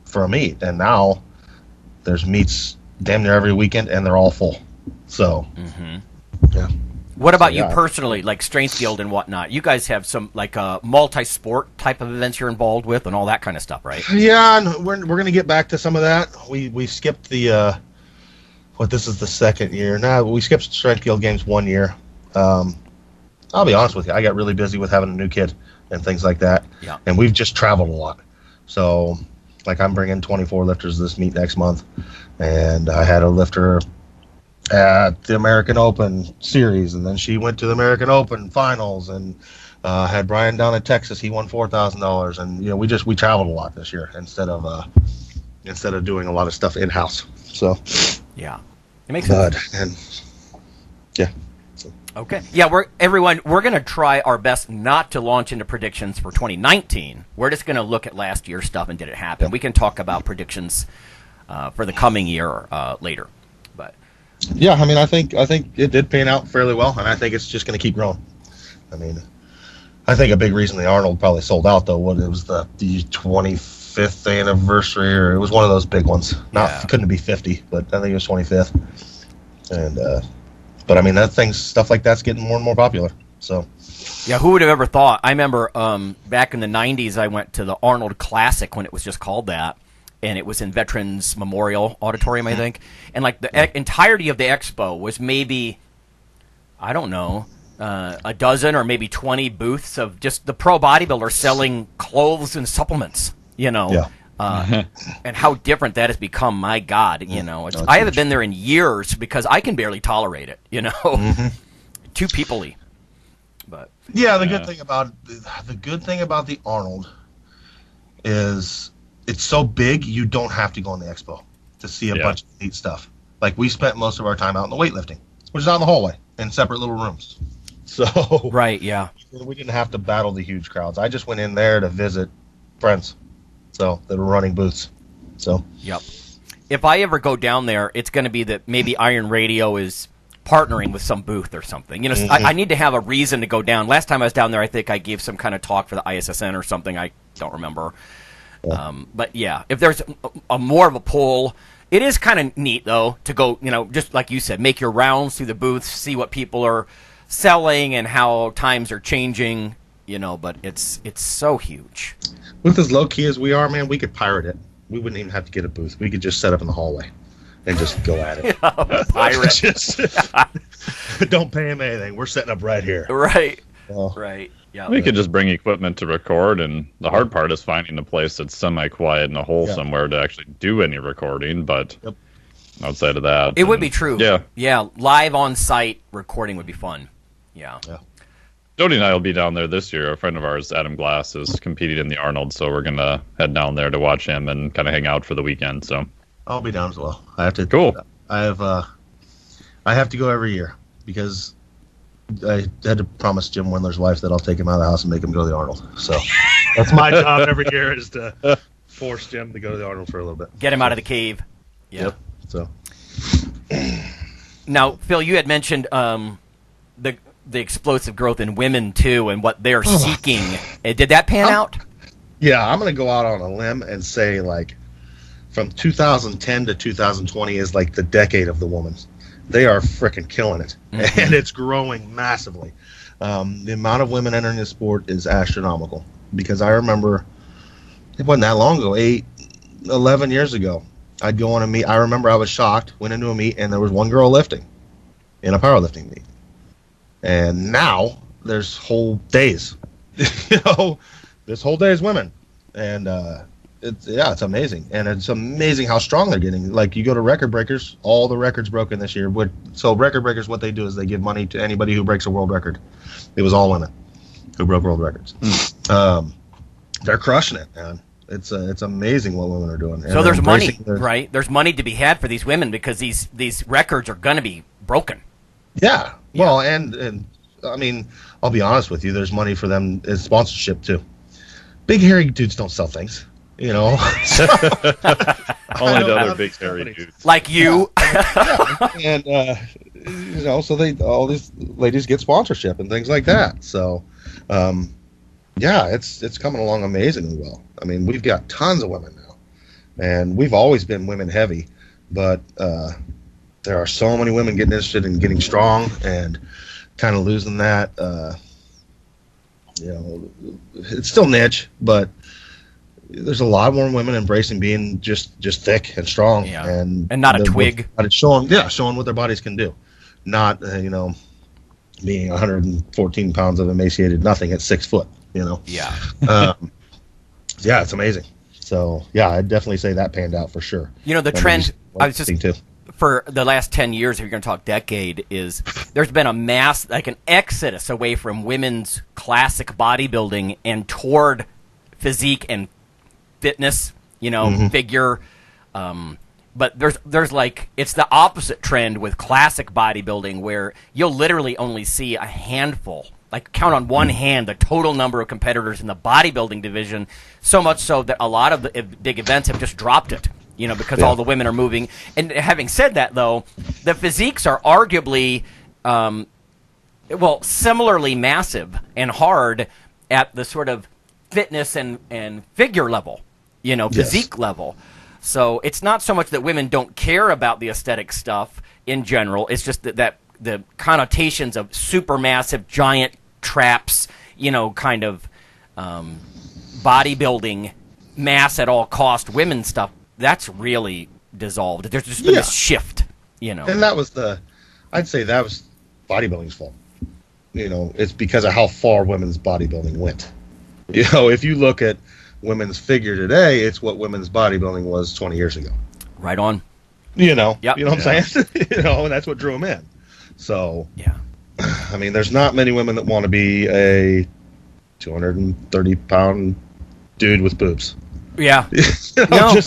for a meet, and now there's meets damn near every weekend, and they're all full. So, yeah. What about you personally, like Strength Guild and whatnot? You guys have some multi-sport type of events you're involved with and all that kind of stuff, right? Yeah, and we're going to get back to some of that. We skipped the this is the second year. No, we skipped Strength Guild games 1 year. I'll be honest with you, I got really busy with having a new kid and things like that. Yeah. And we've just traveled a lot. So, I'm bringing 24 lifters to this meet next month, and I had a lifter at the American Open series, and then she went to the American Open finals, and had Brian down in Texas. He won $4,000, and we traveled a lot this year instead of doing a lot of stuff in house. So yeah, it makes sense. And yeah, so. Okay. Yeah, we're going to try our best not to launch into predictions for 2019. We're just going to look at last year's stuff and did it happen. Yeah. We can talk about predictions for the coming year later. But yeah, I mean, I think it did pan out fairly well, and I think it's just going to keep growing. I mean, I think a big reason the Arnold probably sold out, though, it was the 25th anniversary, or it was one of those big ones. Couldn't be 50, but I think it was 25th. And but I mean, stuff like that's getting more and more popular. So yeah, who would have ever thought? I remember back in the 90s, I went to the Arnold Classic when it was just called that, and it was in Veterans Memorial Auditorium, I think. And like the entirety of the expo was maybe, I don't know, a dozen or maybe 20 booths of just the pro bodybuilder selling clothes and supplements, you know. Yeah. And how different that has become, my God, you know. I haven't been there in years because I can barely tolerate it, you know. Too people-y. But yeah, the good thing about the Arnold is it's so big you don't have to go in the expo to see a bunch of neat stuff. Like we spent most of our time out in the weightlifting, which is out in the hallway in separate little rooms. So right, yeah, we didn't have to battle the huge crowds. I just went in there to visit friends. So that were running booths. So yep. If I ever go down there, it's going to be that maybe Iron Radio is partnering with some booth or something. You know, I need to have a reason to go down. Last time I was down there, I think I gave some kind of talk for the ISSN or something. I don't remember. Yeah. But yeah, if there's a more of a pull, it is kind of neat though to go. You know, just like you said, make your rounds through the booths, see what people are selling and how times are changing. You know, but it's so huge. With as low key as we are, man, we could pirate it. We wouldn't even have to get a booth. We could just set up in the hallway and just go at it. Pirate. Don't pay him anything. We're setting up right here. Right. Right. Yeah. We could just bring equipment to record, and the hard part is finding a place that's semi-quiet in a hole somewhere to actually do any recording. But outside of that, it would be true. Yeah. Yeah. Live on site recording would be fun. Yeah. Jody and I will be down there this year. A friend of ours, Adam Glass, is competing in the Arnold, so we're going to head down there to watch him and kind of hang out for the weekend. So I'll be down as well. I have to. Cool. I have to go every year because I had to promise Jim Wendler's wife that I'll take him out of the house and make him go to the Arnold. So that's my job every year is to force Jim to go to the Arnold for a little bit. Get him out of the cave. Yeah. Yep. So now, Phil, you had mentioned the explosive growth in women too, and what they're seeking. Did that pan out? Yeah, I'm going to go out on a limb and say like from 2010 to 2020 is like the decade of the woman. They are freaking killing it, and it's growing massively. The amount of women entering the sport is astronomical because I remember it wasn't that long ago, 11 years ago. I'd go on a meet. I remember I was shocked, went into a meet, and there was one girl lifting in a powerlifting meet. And now there's whole days, you know, this whole day is women, and it's amazing, and it's amazing how strong they're getting. Like you go to Record Breakers, all the records broken this year. So Record Breakers, what they do is they give money to anybody who breaks a world record. It was all women who broke world records. They're crushing it, man. It's amazing what women are doing. So there's money, right? There's money to be had for these women because these records are going to be broken. Yeah. Well, and I mean, I'll be honest with you. There's money for them in sponsorship too. Big hairy dudes don't sell things, you know. Only the other big hairy dudes, like you. And you know, so all these ladies get sponsorship and things like that. So, yeah, it's coming along amazingly well. I mean, we've got tons of women now, and we've always been women heavy, but there are so many women getting interested in getting strong and kind of losing that. You know, it's still niche, but there's a lot more women embracing being just thick and strong, and not a twig. Showing what their bodies can do, not you know, being 114 pounds of emaciated nothing at 6 foot. You know. Yeah. Yeah, it's amazing. So yeah, I'd definitely say that panned out for sure. You know, the trend. I was just too. For the last 10 years, if you're going to talk decade, is there's been a mass, like an exodus away from women's classic bodybuilding and toward physique and fitness, you know, figure. But there's like, it's the opposite trend with classic bodybuilding where you'll literally only see a handful, like count on one hand the total number of competitors in the bodybuilding division, so much so that a lot of the big events have just dropped it, because all the women are moving. And having said that, though, the physiques are arguably, similarly massive and hard at the sort of fitness and figure level, physique level. So it's not so much that women don't care about the aesthetic stuff in general. It's just that the connotations of supermassive giant traps, kind of bodybuilding, mass at all cost women stuff, that's really dissolved. There's just been this shift, And that was I'd say that was bodybuilding's fault. It's because of how far women's bodybuilding went. If you look at women's figure today, it's what women's bodybuilding was 20 years ago. Right on. Yep. You know what I'm saying? And that's what drew them in. So, I mean, there's not many women that want to be a 230-pound dude with boobs. Yeah.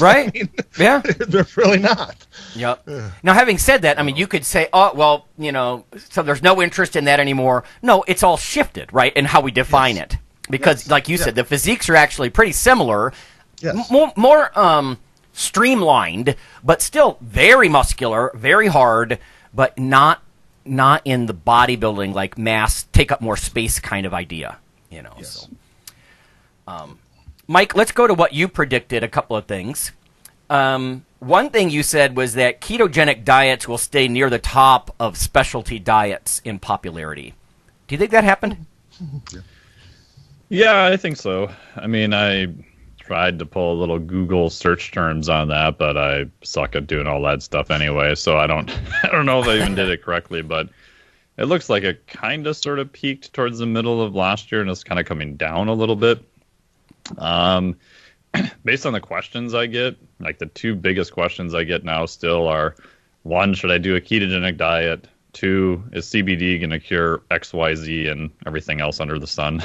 Right? I mean, yeah. They're really not. Yep. Now, having said that, I mean, you could say, so there's no interest in that anymore. No, it's all shifted, right, in how we define it. Because, like you said, the physiques are actually pretty similar, more streamlined, but still very muscular, very hard, but not in the bodybuilding, like mass, take up more space kind of idea, So. Mike, let's go to what you predicted, a couple of things. One thing you said was that ketogenic diets will stay near the top of specialty diets in popularity. Do you think that happened? Yeah, I think so. I mean, I tried to pull a little Google search terms on that, but I suck at doing all that stuff anyway, so I don't know if I even did it correctly, but it looks like it kind of sort of peaked towards the middle of last year, and it's kind of coming down a little bit. Based on the questions I get, like the two biggest questions I get now still are, one, should I do a ketogenic diet? Two, is CBD going to cure XYZ and everything else under the sun?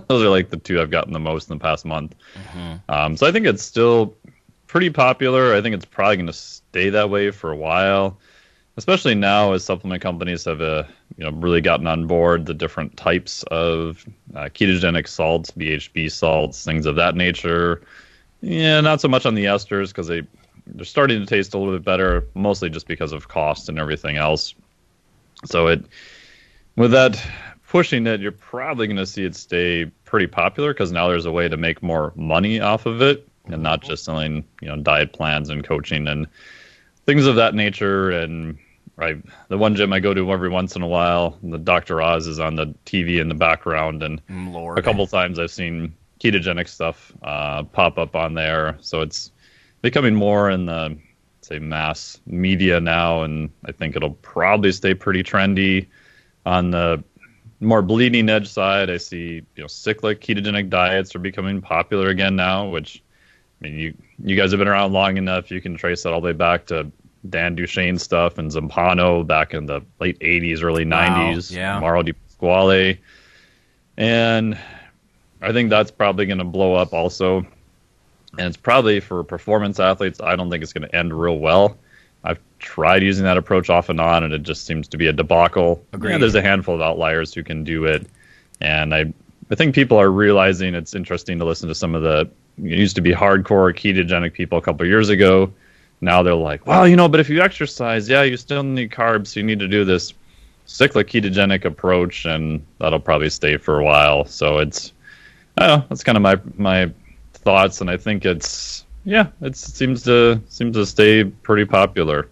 Those are like the two I've gotten the most in the past month. Mm-hmm. So I think it's still pretty popular. I think it's probably going to stay that way for a while, especially now as supplement companies have really gotten on board the different types of ketogenic salts, BHB salts, things of that nature. Yeah, not so much on the esters because they're starting to taste a little bit better, mostly just because of cost and everything else. So with that pushing it, you're probably going to see it stay pretty popular because now there's a way to make more money off of it and not just selling, diet plans and coaching and things of that nature. And the one gym I go to every once in a while, the Dr. Oz is on the TV in the background, and a couple times I've seen ketogenic stuff pop up on there. So it's becoming more in the mass media now, and I think it'll probably stay pretty trendy. On the more bleeding edge side, I see cyclic ketogenic diets are becoming popular again now, which, I mean, you guys have been around long enough, you can trace that all the way back to Dan Duchesne stuff and Zampano back in the late 80s, early 90s, Mauro Di Pasquale, and I think that's probably going to blow up also. And it's probably for performance athletes, I don't think it's going to end real well. I've tried using that approach off and on, and it just seems to be a debacle. Agreed. Yeah, there's a handful of outliers who can do it. And I think people are realizing it's interesting to listen to some of it used to be hardcore ketogenic people a couple of years ago. Now they're like, well, but if you exercise, you still need carbs, so you need to do this cyclic ketogenic approach, and that'll probably stay for a while. So that's kind of my thoughts, and I think it seems to stay pretty popular.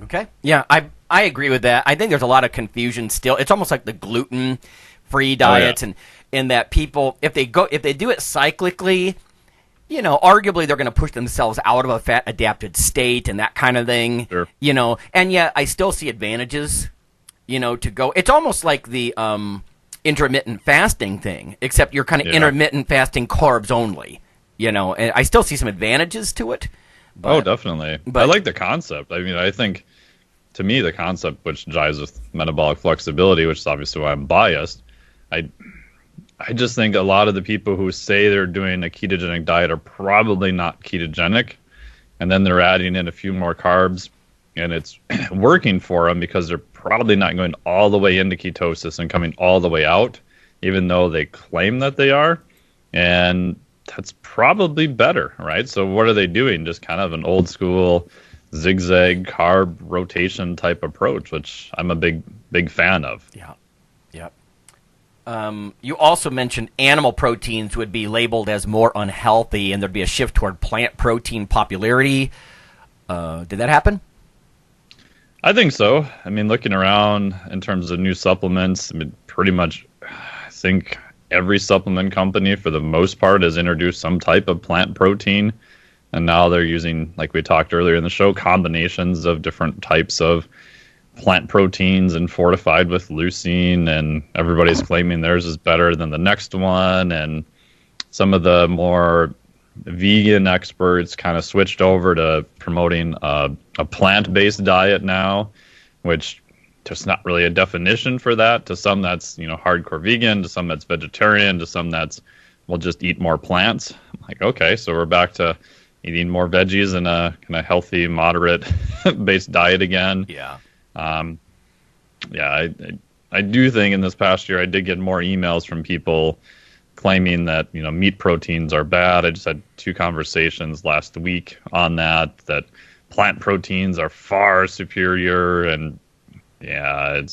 Okay. Yeah, I agree with that. I think there's a lot of confusion still. It's almost like the gluten-free diets, and in that people, if they do it cyclically, arguably they're going to push themselves out of a fat-adapted state and that kind of thing. Sure. And yet I still see advantages, to go. It's almost like the intermittent fasting thing, except you're kind of intermittent fasting carbs only, and I still see some advantages to it. But, definitely. But I like the concept. I mean, I think, to me, the concept, which jives with metabolic flexibility, which is obviously why I'm biased, I just think a lot of the people who say they're doing a ketogenic diet are probably not ketogenic, and then they're adding in a few more carbs, and it's working for them because they're probably not going all the way into ketosis and coming all the way out, even though they claim that they are. And that's probably better, right? So what are they doing? Just kind of an old school zigzag carb rotation type approach, which I'm a big fan of. Yeah. You also mentioned animal proteins would be labeled as more unhealthy, and there'd be a shift toward plant protein popularity. Did that happen? I think so. I mean, looking around in terms of new supplements, I mean, pretty much, I think every supplement company, for the most part, has introduced some type of plant protein. And now they're using, like we talked earlier in the show, combinations of different types of plant proteins and fortified with leucine, and everybody's claiming theirs is better than the next one. And some of the more vegan experts kind of switched over to promoting a plant-based diet now, which there's not really a definition for that. To some that's, hardcore vegan, to some that's vegetarian, to some that's, we'll just eat more plants. I'm like, okay, so we're back to eating more veggies and a kind of healthy, moderate based diet again. Yeah. I do think in this past year I did get more emails from people claiming that meat proteins are bad. I just had 2 conversations last week on that plant proteins are far superior, and the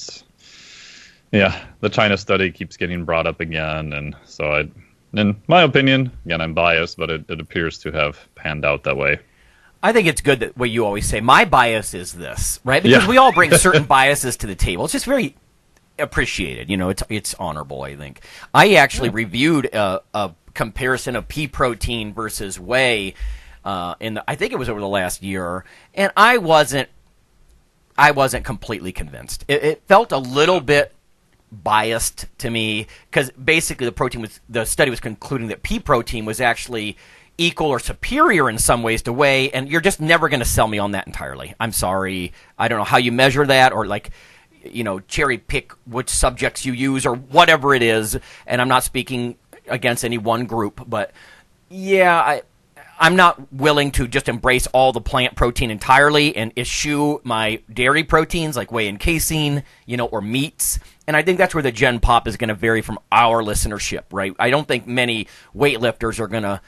China study keeps getting brought up again, and so in my opinion, again, I'm biased, but it appears to have panned out that way. I think it's good that what you always say, my bias is this, right? Because we all bring certain biases to the table. It's just very appreciated. It's honorable, I think. I actually reviewed a comparison of pea protein versus whey I think it was over the last year, and I wasn't completely convinced. It felt a little bit biased to me, because basically the study was concluding that pea protein was actually equal or superior in some ways to whey, and you're just never going to sell me on that entirely. I'm sorry. I don't know how you measure that, or cherry pick which subjects you use or whatever it is, and I'm not speaking against any one group, but I'm not willing to just embrace all the plant protein entirely and eschew my dairy proteins like whey and casein, or meats. And I think that's where the Gen Pop is going to vary from our listenership, right? I don't think many weightlifters are going to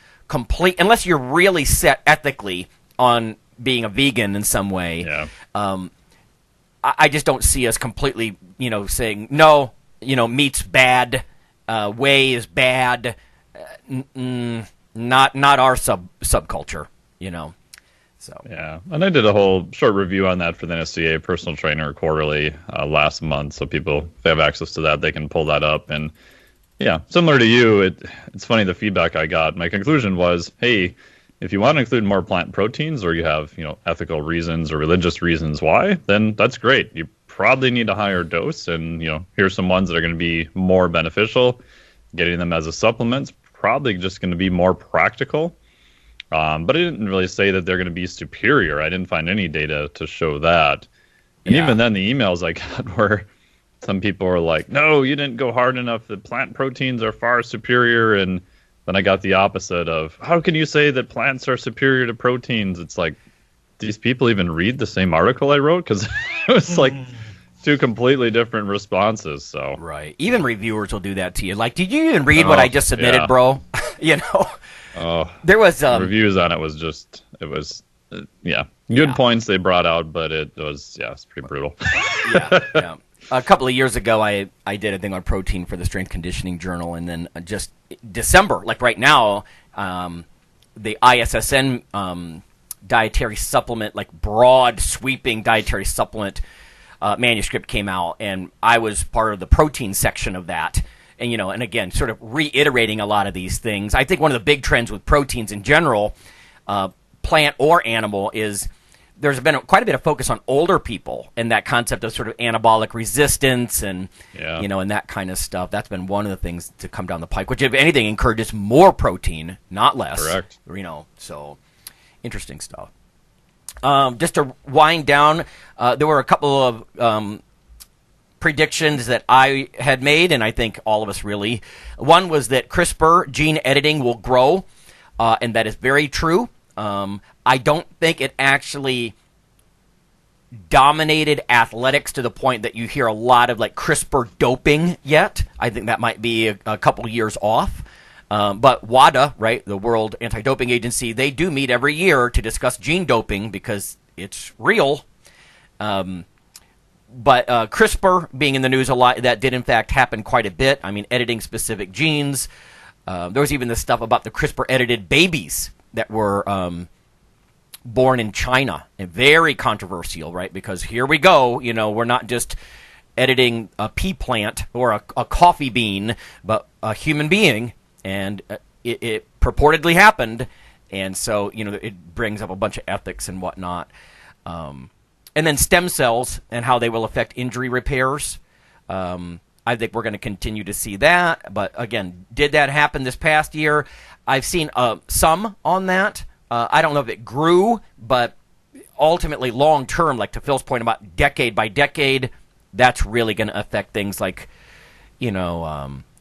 unless you're really set ethically on being a vegan in some way. Yeah. I just don't see us completely, saying, no, meat's bad, whey is bad, not our subculture, So yeah, and I did a whole short review on that for the NSCA Personal Trainer Quarterly last month. So people, if they have access to that, they can pull that up. And yeah, similar to you, it's funny the feedback I got. My conclusion was, hey, if you want to include more plant proteins, or you have ethical reasons or religious reasons why, then that's great. You probably need a higher dose, and here's some ones that are going to be more beneficial. Getting them as a supplement's probably just going to be more practical. But I didn't really say that they're going to be superior. I didn't find any data to show that. And even then, the emails I got were, some people were like, no, you didn't go hard enough. The plant proteins are far superior. And then I got the opposite of, how can you say that plants are superior to proteins? It's like, these people even read the same article I wrote? Because it was like 2 completely different responses. So right. Even reviewers will do that to you. Like, did you even read what I just submitted, bro? There was reviews on it was good points they brought out, but it's pretty brutal. Yeah. A couple of years ago, I did a thing on protein for the Strength Conditioning Journal, and then just December, like right now, the ISSN dietary supplement, like broad sweeping dietary supplement manuscript came out, and I was part of the protein section of that. And, and again, sort of reiterating a lot of these things. I think one of the big trends with proteins in general, plant or animal, is there's been quite a bit of focus on older people and that concept of sort of anabolic resistance and, and that kind of stuff. That's been one of the things to come down the pike, which, if anything, encourages more protein, not less. Correct. So interesting stuff. Just to wind down, there were a couple of predictions that I had made, and I think all of us really. One was that CRISPR gene editing will grow, and that is very true. I don't think it actually dominated athletics to the point that you hear a lot of like CRISPR doping yet. I think that might be a couple years off. But WADA, right, the World Anti-Doping Agency, they do meet every year to discuss gene doping because it's real. But CRISPR being in the news a lot, that did in fact happen quite a bit. I mean, editing specific genes. There was even this stuff about the CRISPR-edited babies that were born in China, and very controversial, right? Because here we go, we're not just editing a pea plant or a coffee bean, but a human being, and it purportedly happened, and so it brings up a bunch of ethics and whatnot. And then stem cells and how they will affect injury repairs. I think we're going to continue to see that, but again, did that happen this past year? I've seen some on that. I don't know if it grew, but ultimately long term, like to Phil's point about decade by decade, that's really going to affect things like,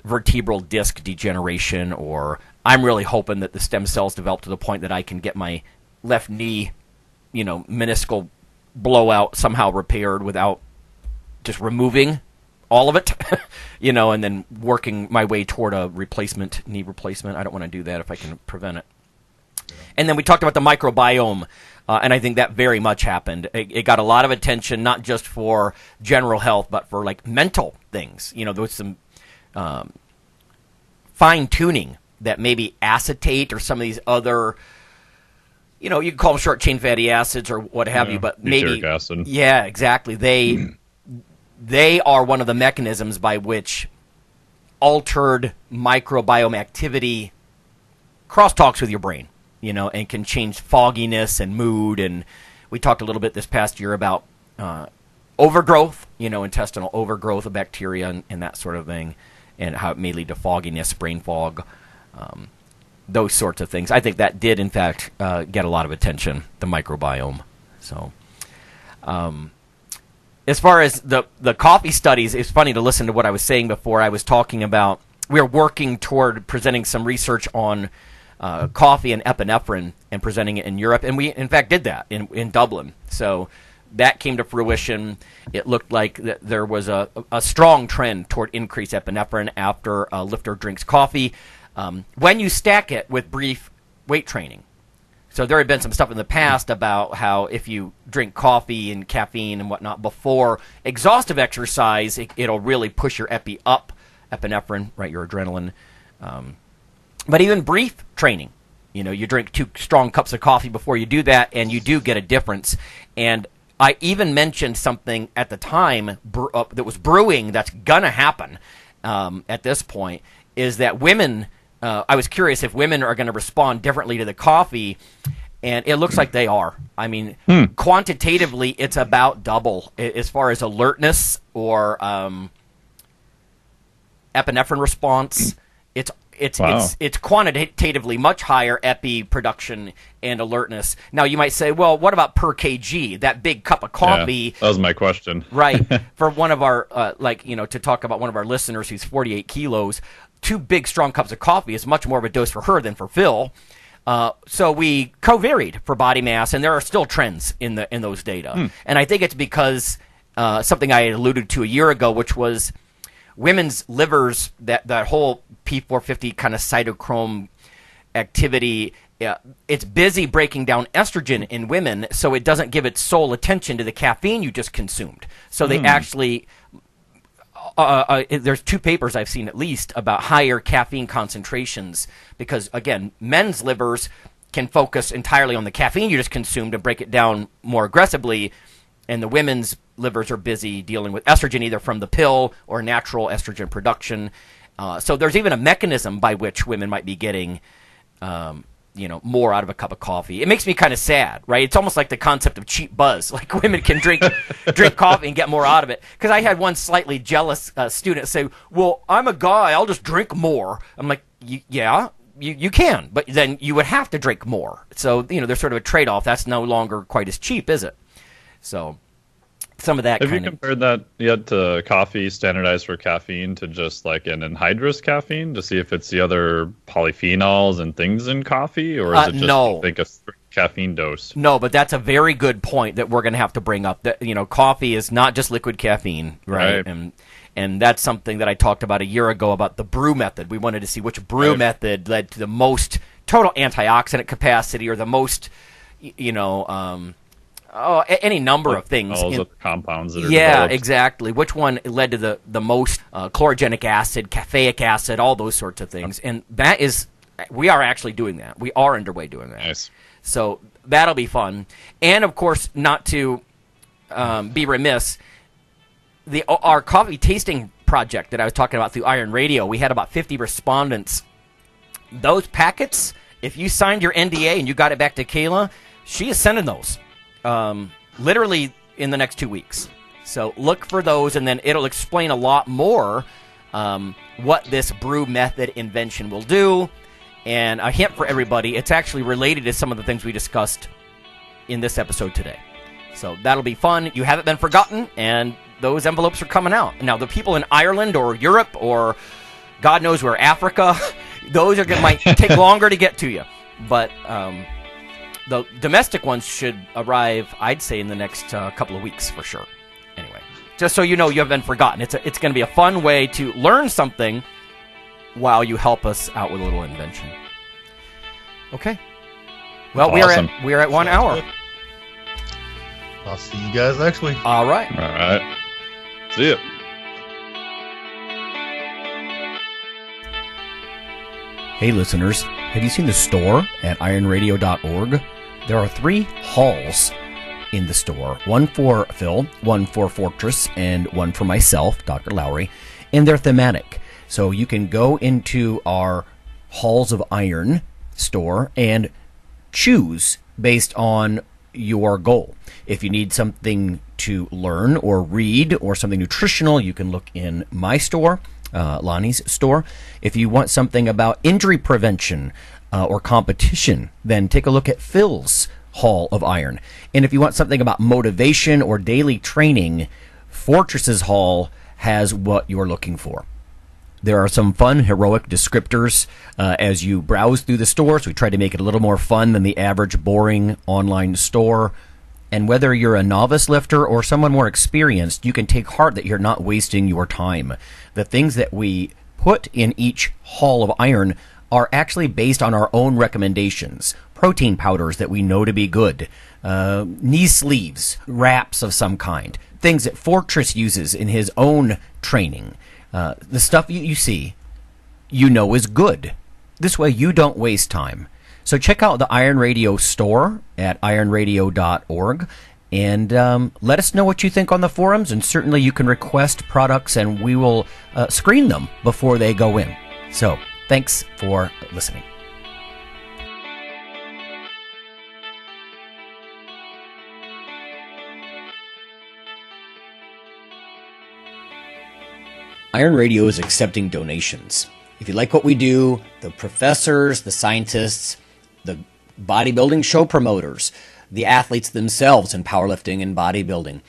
vertebral disc degeneration, or I'm really hoping that the stem cells develop to the point that I can get my left knee, meniscal blowout somehow repaired without just removing all of it, and then working my way toward a knee replacement. I don't want to do that if I can prevent it. And then we talked about the microbiome, and I think that very much happened. It got a lot of attention, not just for general health, but for like mental things. There was some fine-tuning that maybe acetate or some of these other, you can call them short-chain fatty acids or what have you, but maybe, acid. Yeah, exactly. They are one of the mechanisms by which altered microbiome activity crosstalks with your brain. And can change fogginess and mood. And we talked a little bit this past year about overgrowth, intestinal overgrowth of bacteria and that sort of thing, and how it may lead to fogginess, brain fog, those sorts of things. I think that did, in fact, get a lot of attention, the microbiome. So, as far as the coffee studies, it's funny to listen to what I was saying before. I was talking about we're working toward presenting some research on coffee and epinephrine and presenting it in Europe. And we, in fact, did that in Dublin. So that came to fruition. It looked like there was a strong trend toward increased epinephrine after a lifter drinks coffee when you stack it with brief weight training. So there had been some stuff in the past about how if you drink coffee and caffeine and whatnot before exhaustive exercise, it'll really push your epinephrine, right, your adrenaline. But even brief training, you drink 2 strong cups of coffee before you do that, and you do get a difference. And I even mentioned something at the time that was brewing that's going to happen at this point, is that women, I was curious if women are going to respond differently to the coffee, and it looks like they are. I mean, quantitatively, it's about double as far as alertness or epinephrine response. It's quantitatively much higher epi production and alertness. Now you might say, well, what about per kg? That big cup of coffee. Yeah, that was my question. Right. For one of our, to talk about one of our listeners who's 48 kilos, 2 big strong cups of coffee is much more of a dose for her than for Phil. So we co-varied for body mass, and there are still trends in those data. And I think it's because something I had alluded to a year ago, which was women's livers, that whole P450 kind of cytochrome activity, it's busy breaking down estrogen in women, so it doesn't give its sole attention to the caffeine you just consumed. So they actually, there's 2 papers I've seen at least about higher caffeine concentrations, because, again, men's livers can focus entirely on the caffeine you just consumed and break it down more aggressively, and the women's livers are busy dealing with estrogen, either from the pill or natural estrogen production. So there's even a mechanism by which women might be getting, more out of a cup of coffee. It makes me kind of sad, right? It's almost like the concept of cheap buzz. Like women can drink coffee and get more out of it. Because I had one slightly jealous student say, well, I'm a guy, I'll just drink more. I'm like, yeah, you can, but then you would have to drink more. So, there's sort of a trade-off. That's no longer quite as cheap, is it? So some of that. Have you compared that yet to coffee standardized for caffeine to just like an anhydrous caffeine to see if it's the other polyphenols and things in coffee, or is it just no. think a caffeine dose. No, but that's a very good point that we're going to have to bring up. That coffee is not just liquid caffeine, right? And that's something that I talked about a year ago about the brew method. We wanted to see which brew method led to the most total antioxidant capacity or the most, any number of things. All the compounds that are developed. Exactly. Which one led to the most chlorogenic acid, caffeic acid, all those sorts of things. And that is, we are actually doing that. We are underway doing that. Nice. So that'll be fun. And, of course, not to be remiss, our coffee tasting project that I was talking about through Iron Radio, we had about 50 respondents. Those packets, if you signed your NDA and you got it back to Kayla, she is sending those literally in the next 2 weeks. So look for those, and then it'll explain a lot more what this brew method invention will do. And a hint for everybody, it's actually related to some of the things we discussed in this episode today. So that'll be fun. You haven't been forgotten, and those envelopes are coming out. Now, the people in Ireland or Europe or God knows where, Africa, those might take longer to get to you. But the domestic ones should arrive, I'd say, in the next couple of weeks for sure. Anyway, just so you know, you haven't been forgotten. It's going to be a fun way to learn something while you help us out with a little invention. Okay. Well, awesome. we are at 1 hour. I'll see you guys next week. All right. All right. See ya. Hey, listeners. Have you seen the store at IronRadio.org? There are 3 halls in the store. One for Phil, one for Fortress, and one for myself, Dr. Lowry. And they're thematic. So you can go into our Halls of Iron store and choose based on your goal. If you need something to learn or read or something nutritional, you can look in my store, Lonnie's store. If you want something about injury prevention or competition, then take a look at Phil's Hall of Iron. And if you want something about motivation or daily training, Fortress's Hall has what you're looking for. There are some fun, heroic descriptors as you browse through the stores. We try to make it a little more fun than the average boring online store. And whether you're a novice lifter or someone more experienced, you can take heart that you're not wasting your time. The things that we put in each Hall of Iron are actually based on our own recommendations. Protein powders that we know to be good, knee sleeves, wraps of some kind, things that Fortress uses in his own training. The stuff you see, is good. This way you don't waste time. So check out the Iron Radio store at ironradio.org and let us know what you think on the forums, and certainly you can request products and we will screen them before they go in. So thanks for listening. Iron Radio is accepting donations. If you like what we do, the professors, the scientists, the bodybuilding show promoters, the athletes themselves in powerlifting and bodybuilding,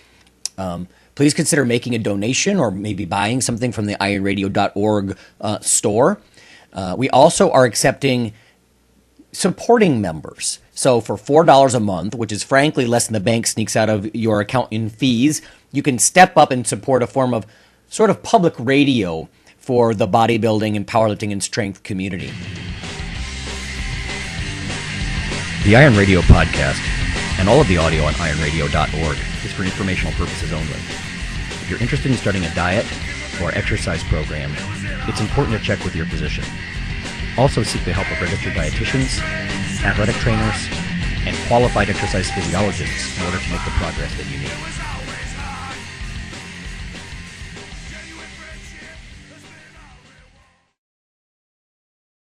please consider making a donation or maybe buying something from the ironradio.org store. We also are accepting supporting members. So for $4 a month, which is frankly less than the bank sneaks out of your account in fees, you can step up and support a form of sort of public radio for the bodybuilding and powerlifting and strength community. The Iron Radio podcast and all of the audio on ironradio.org is for informational purposes only. If you're interested in starting a diet or exercise program, it's important to check with your physician. Also seek the help of registered dietitians, athletic trainers, and qualified exercise physiologists in order to make the progress that you need.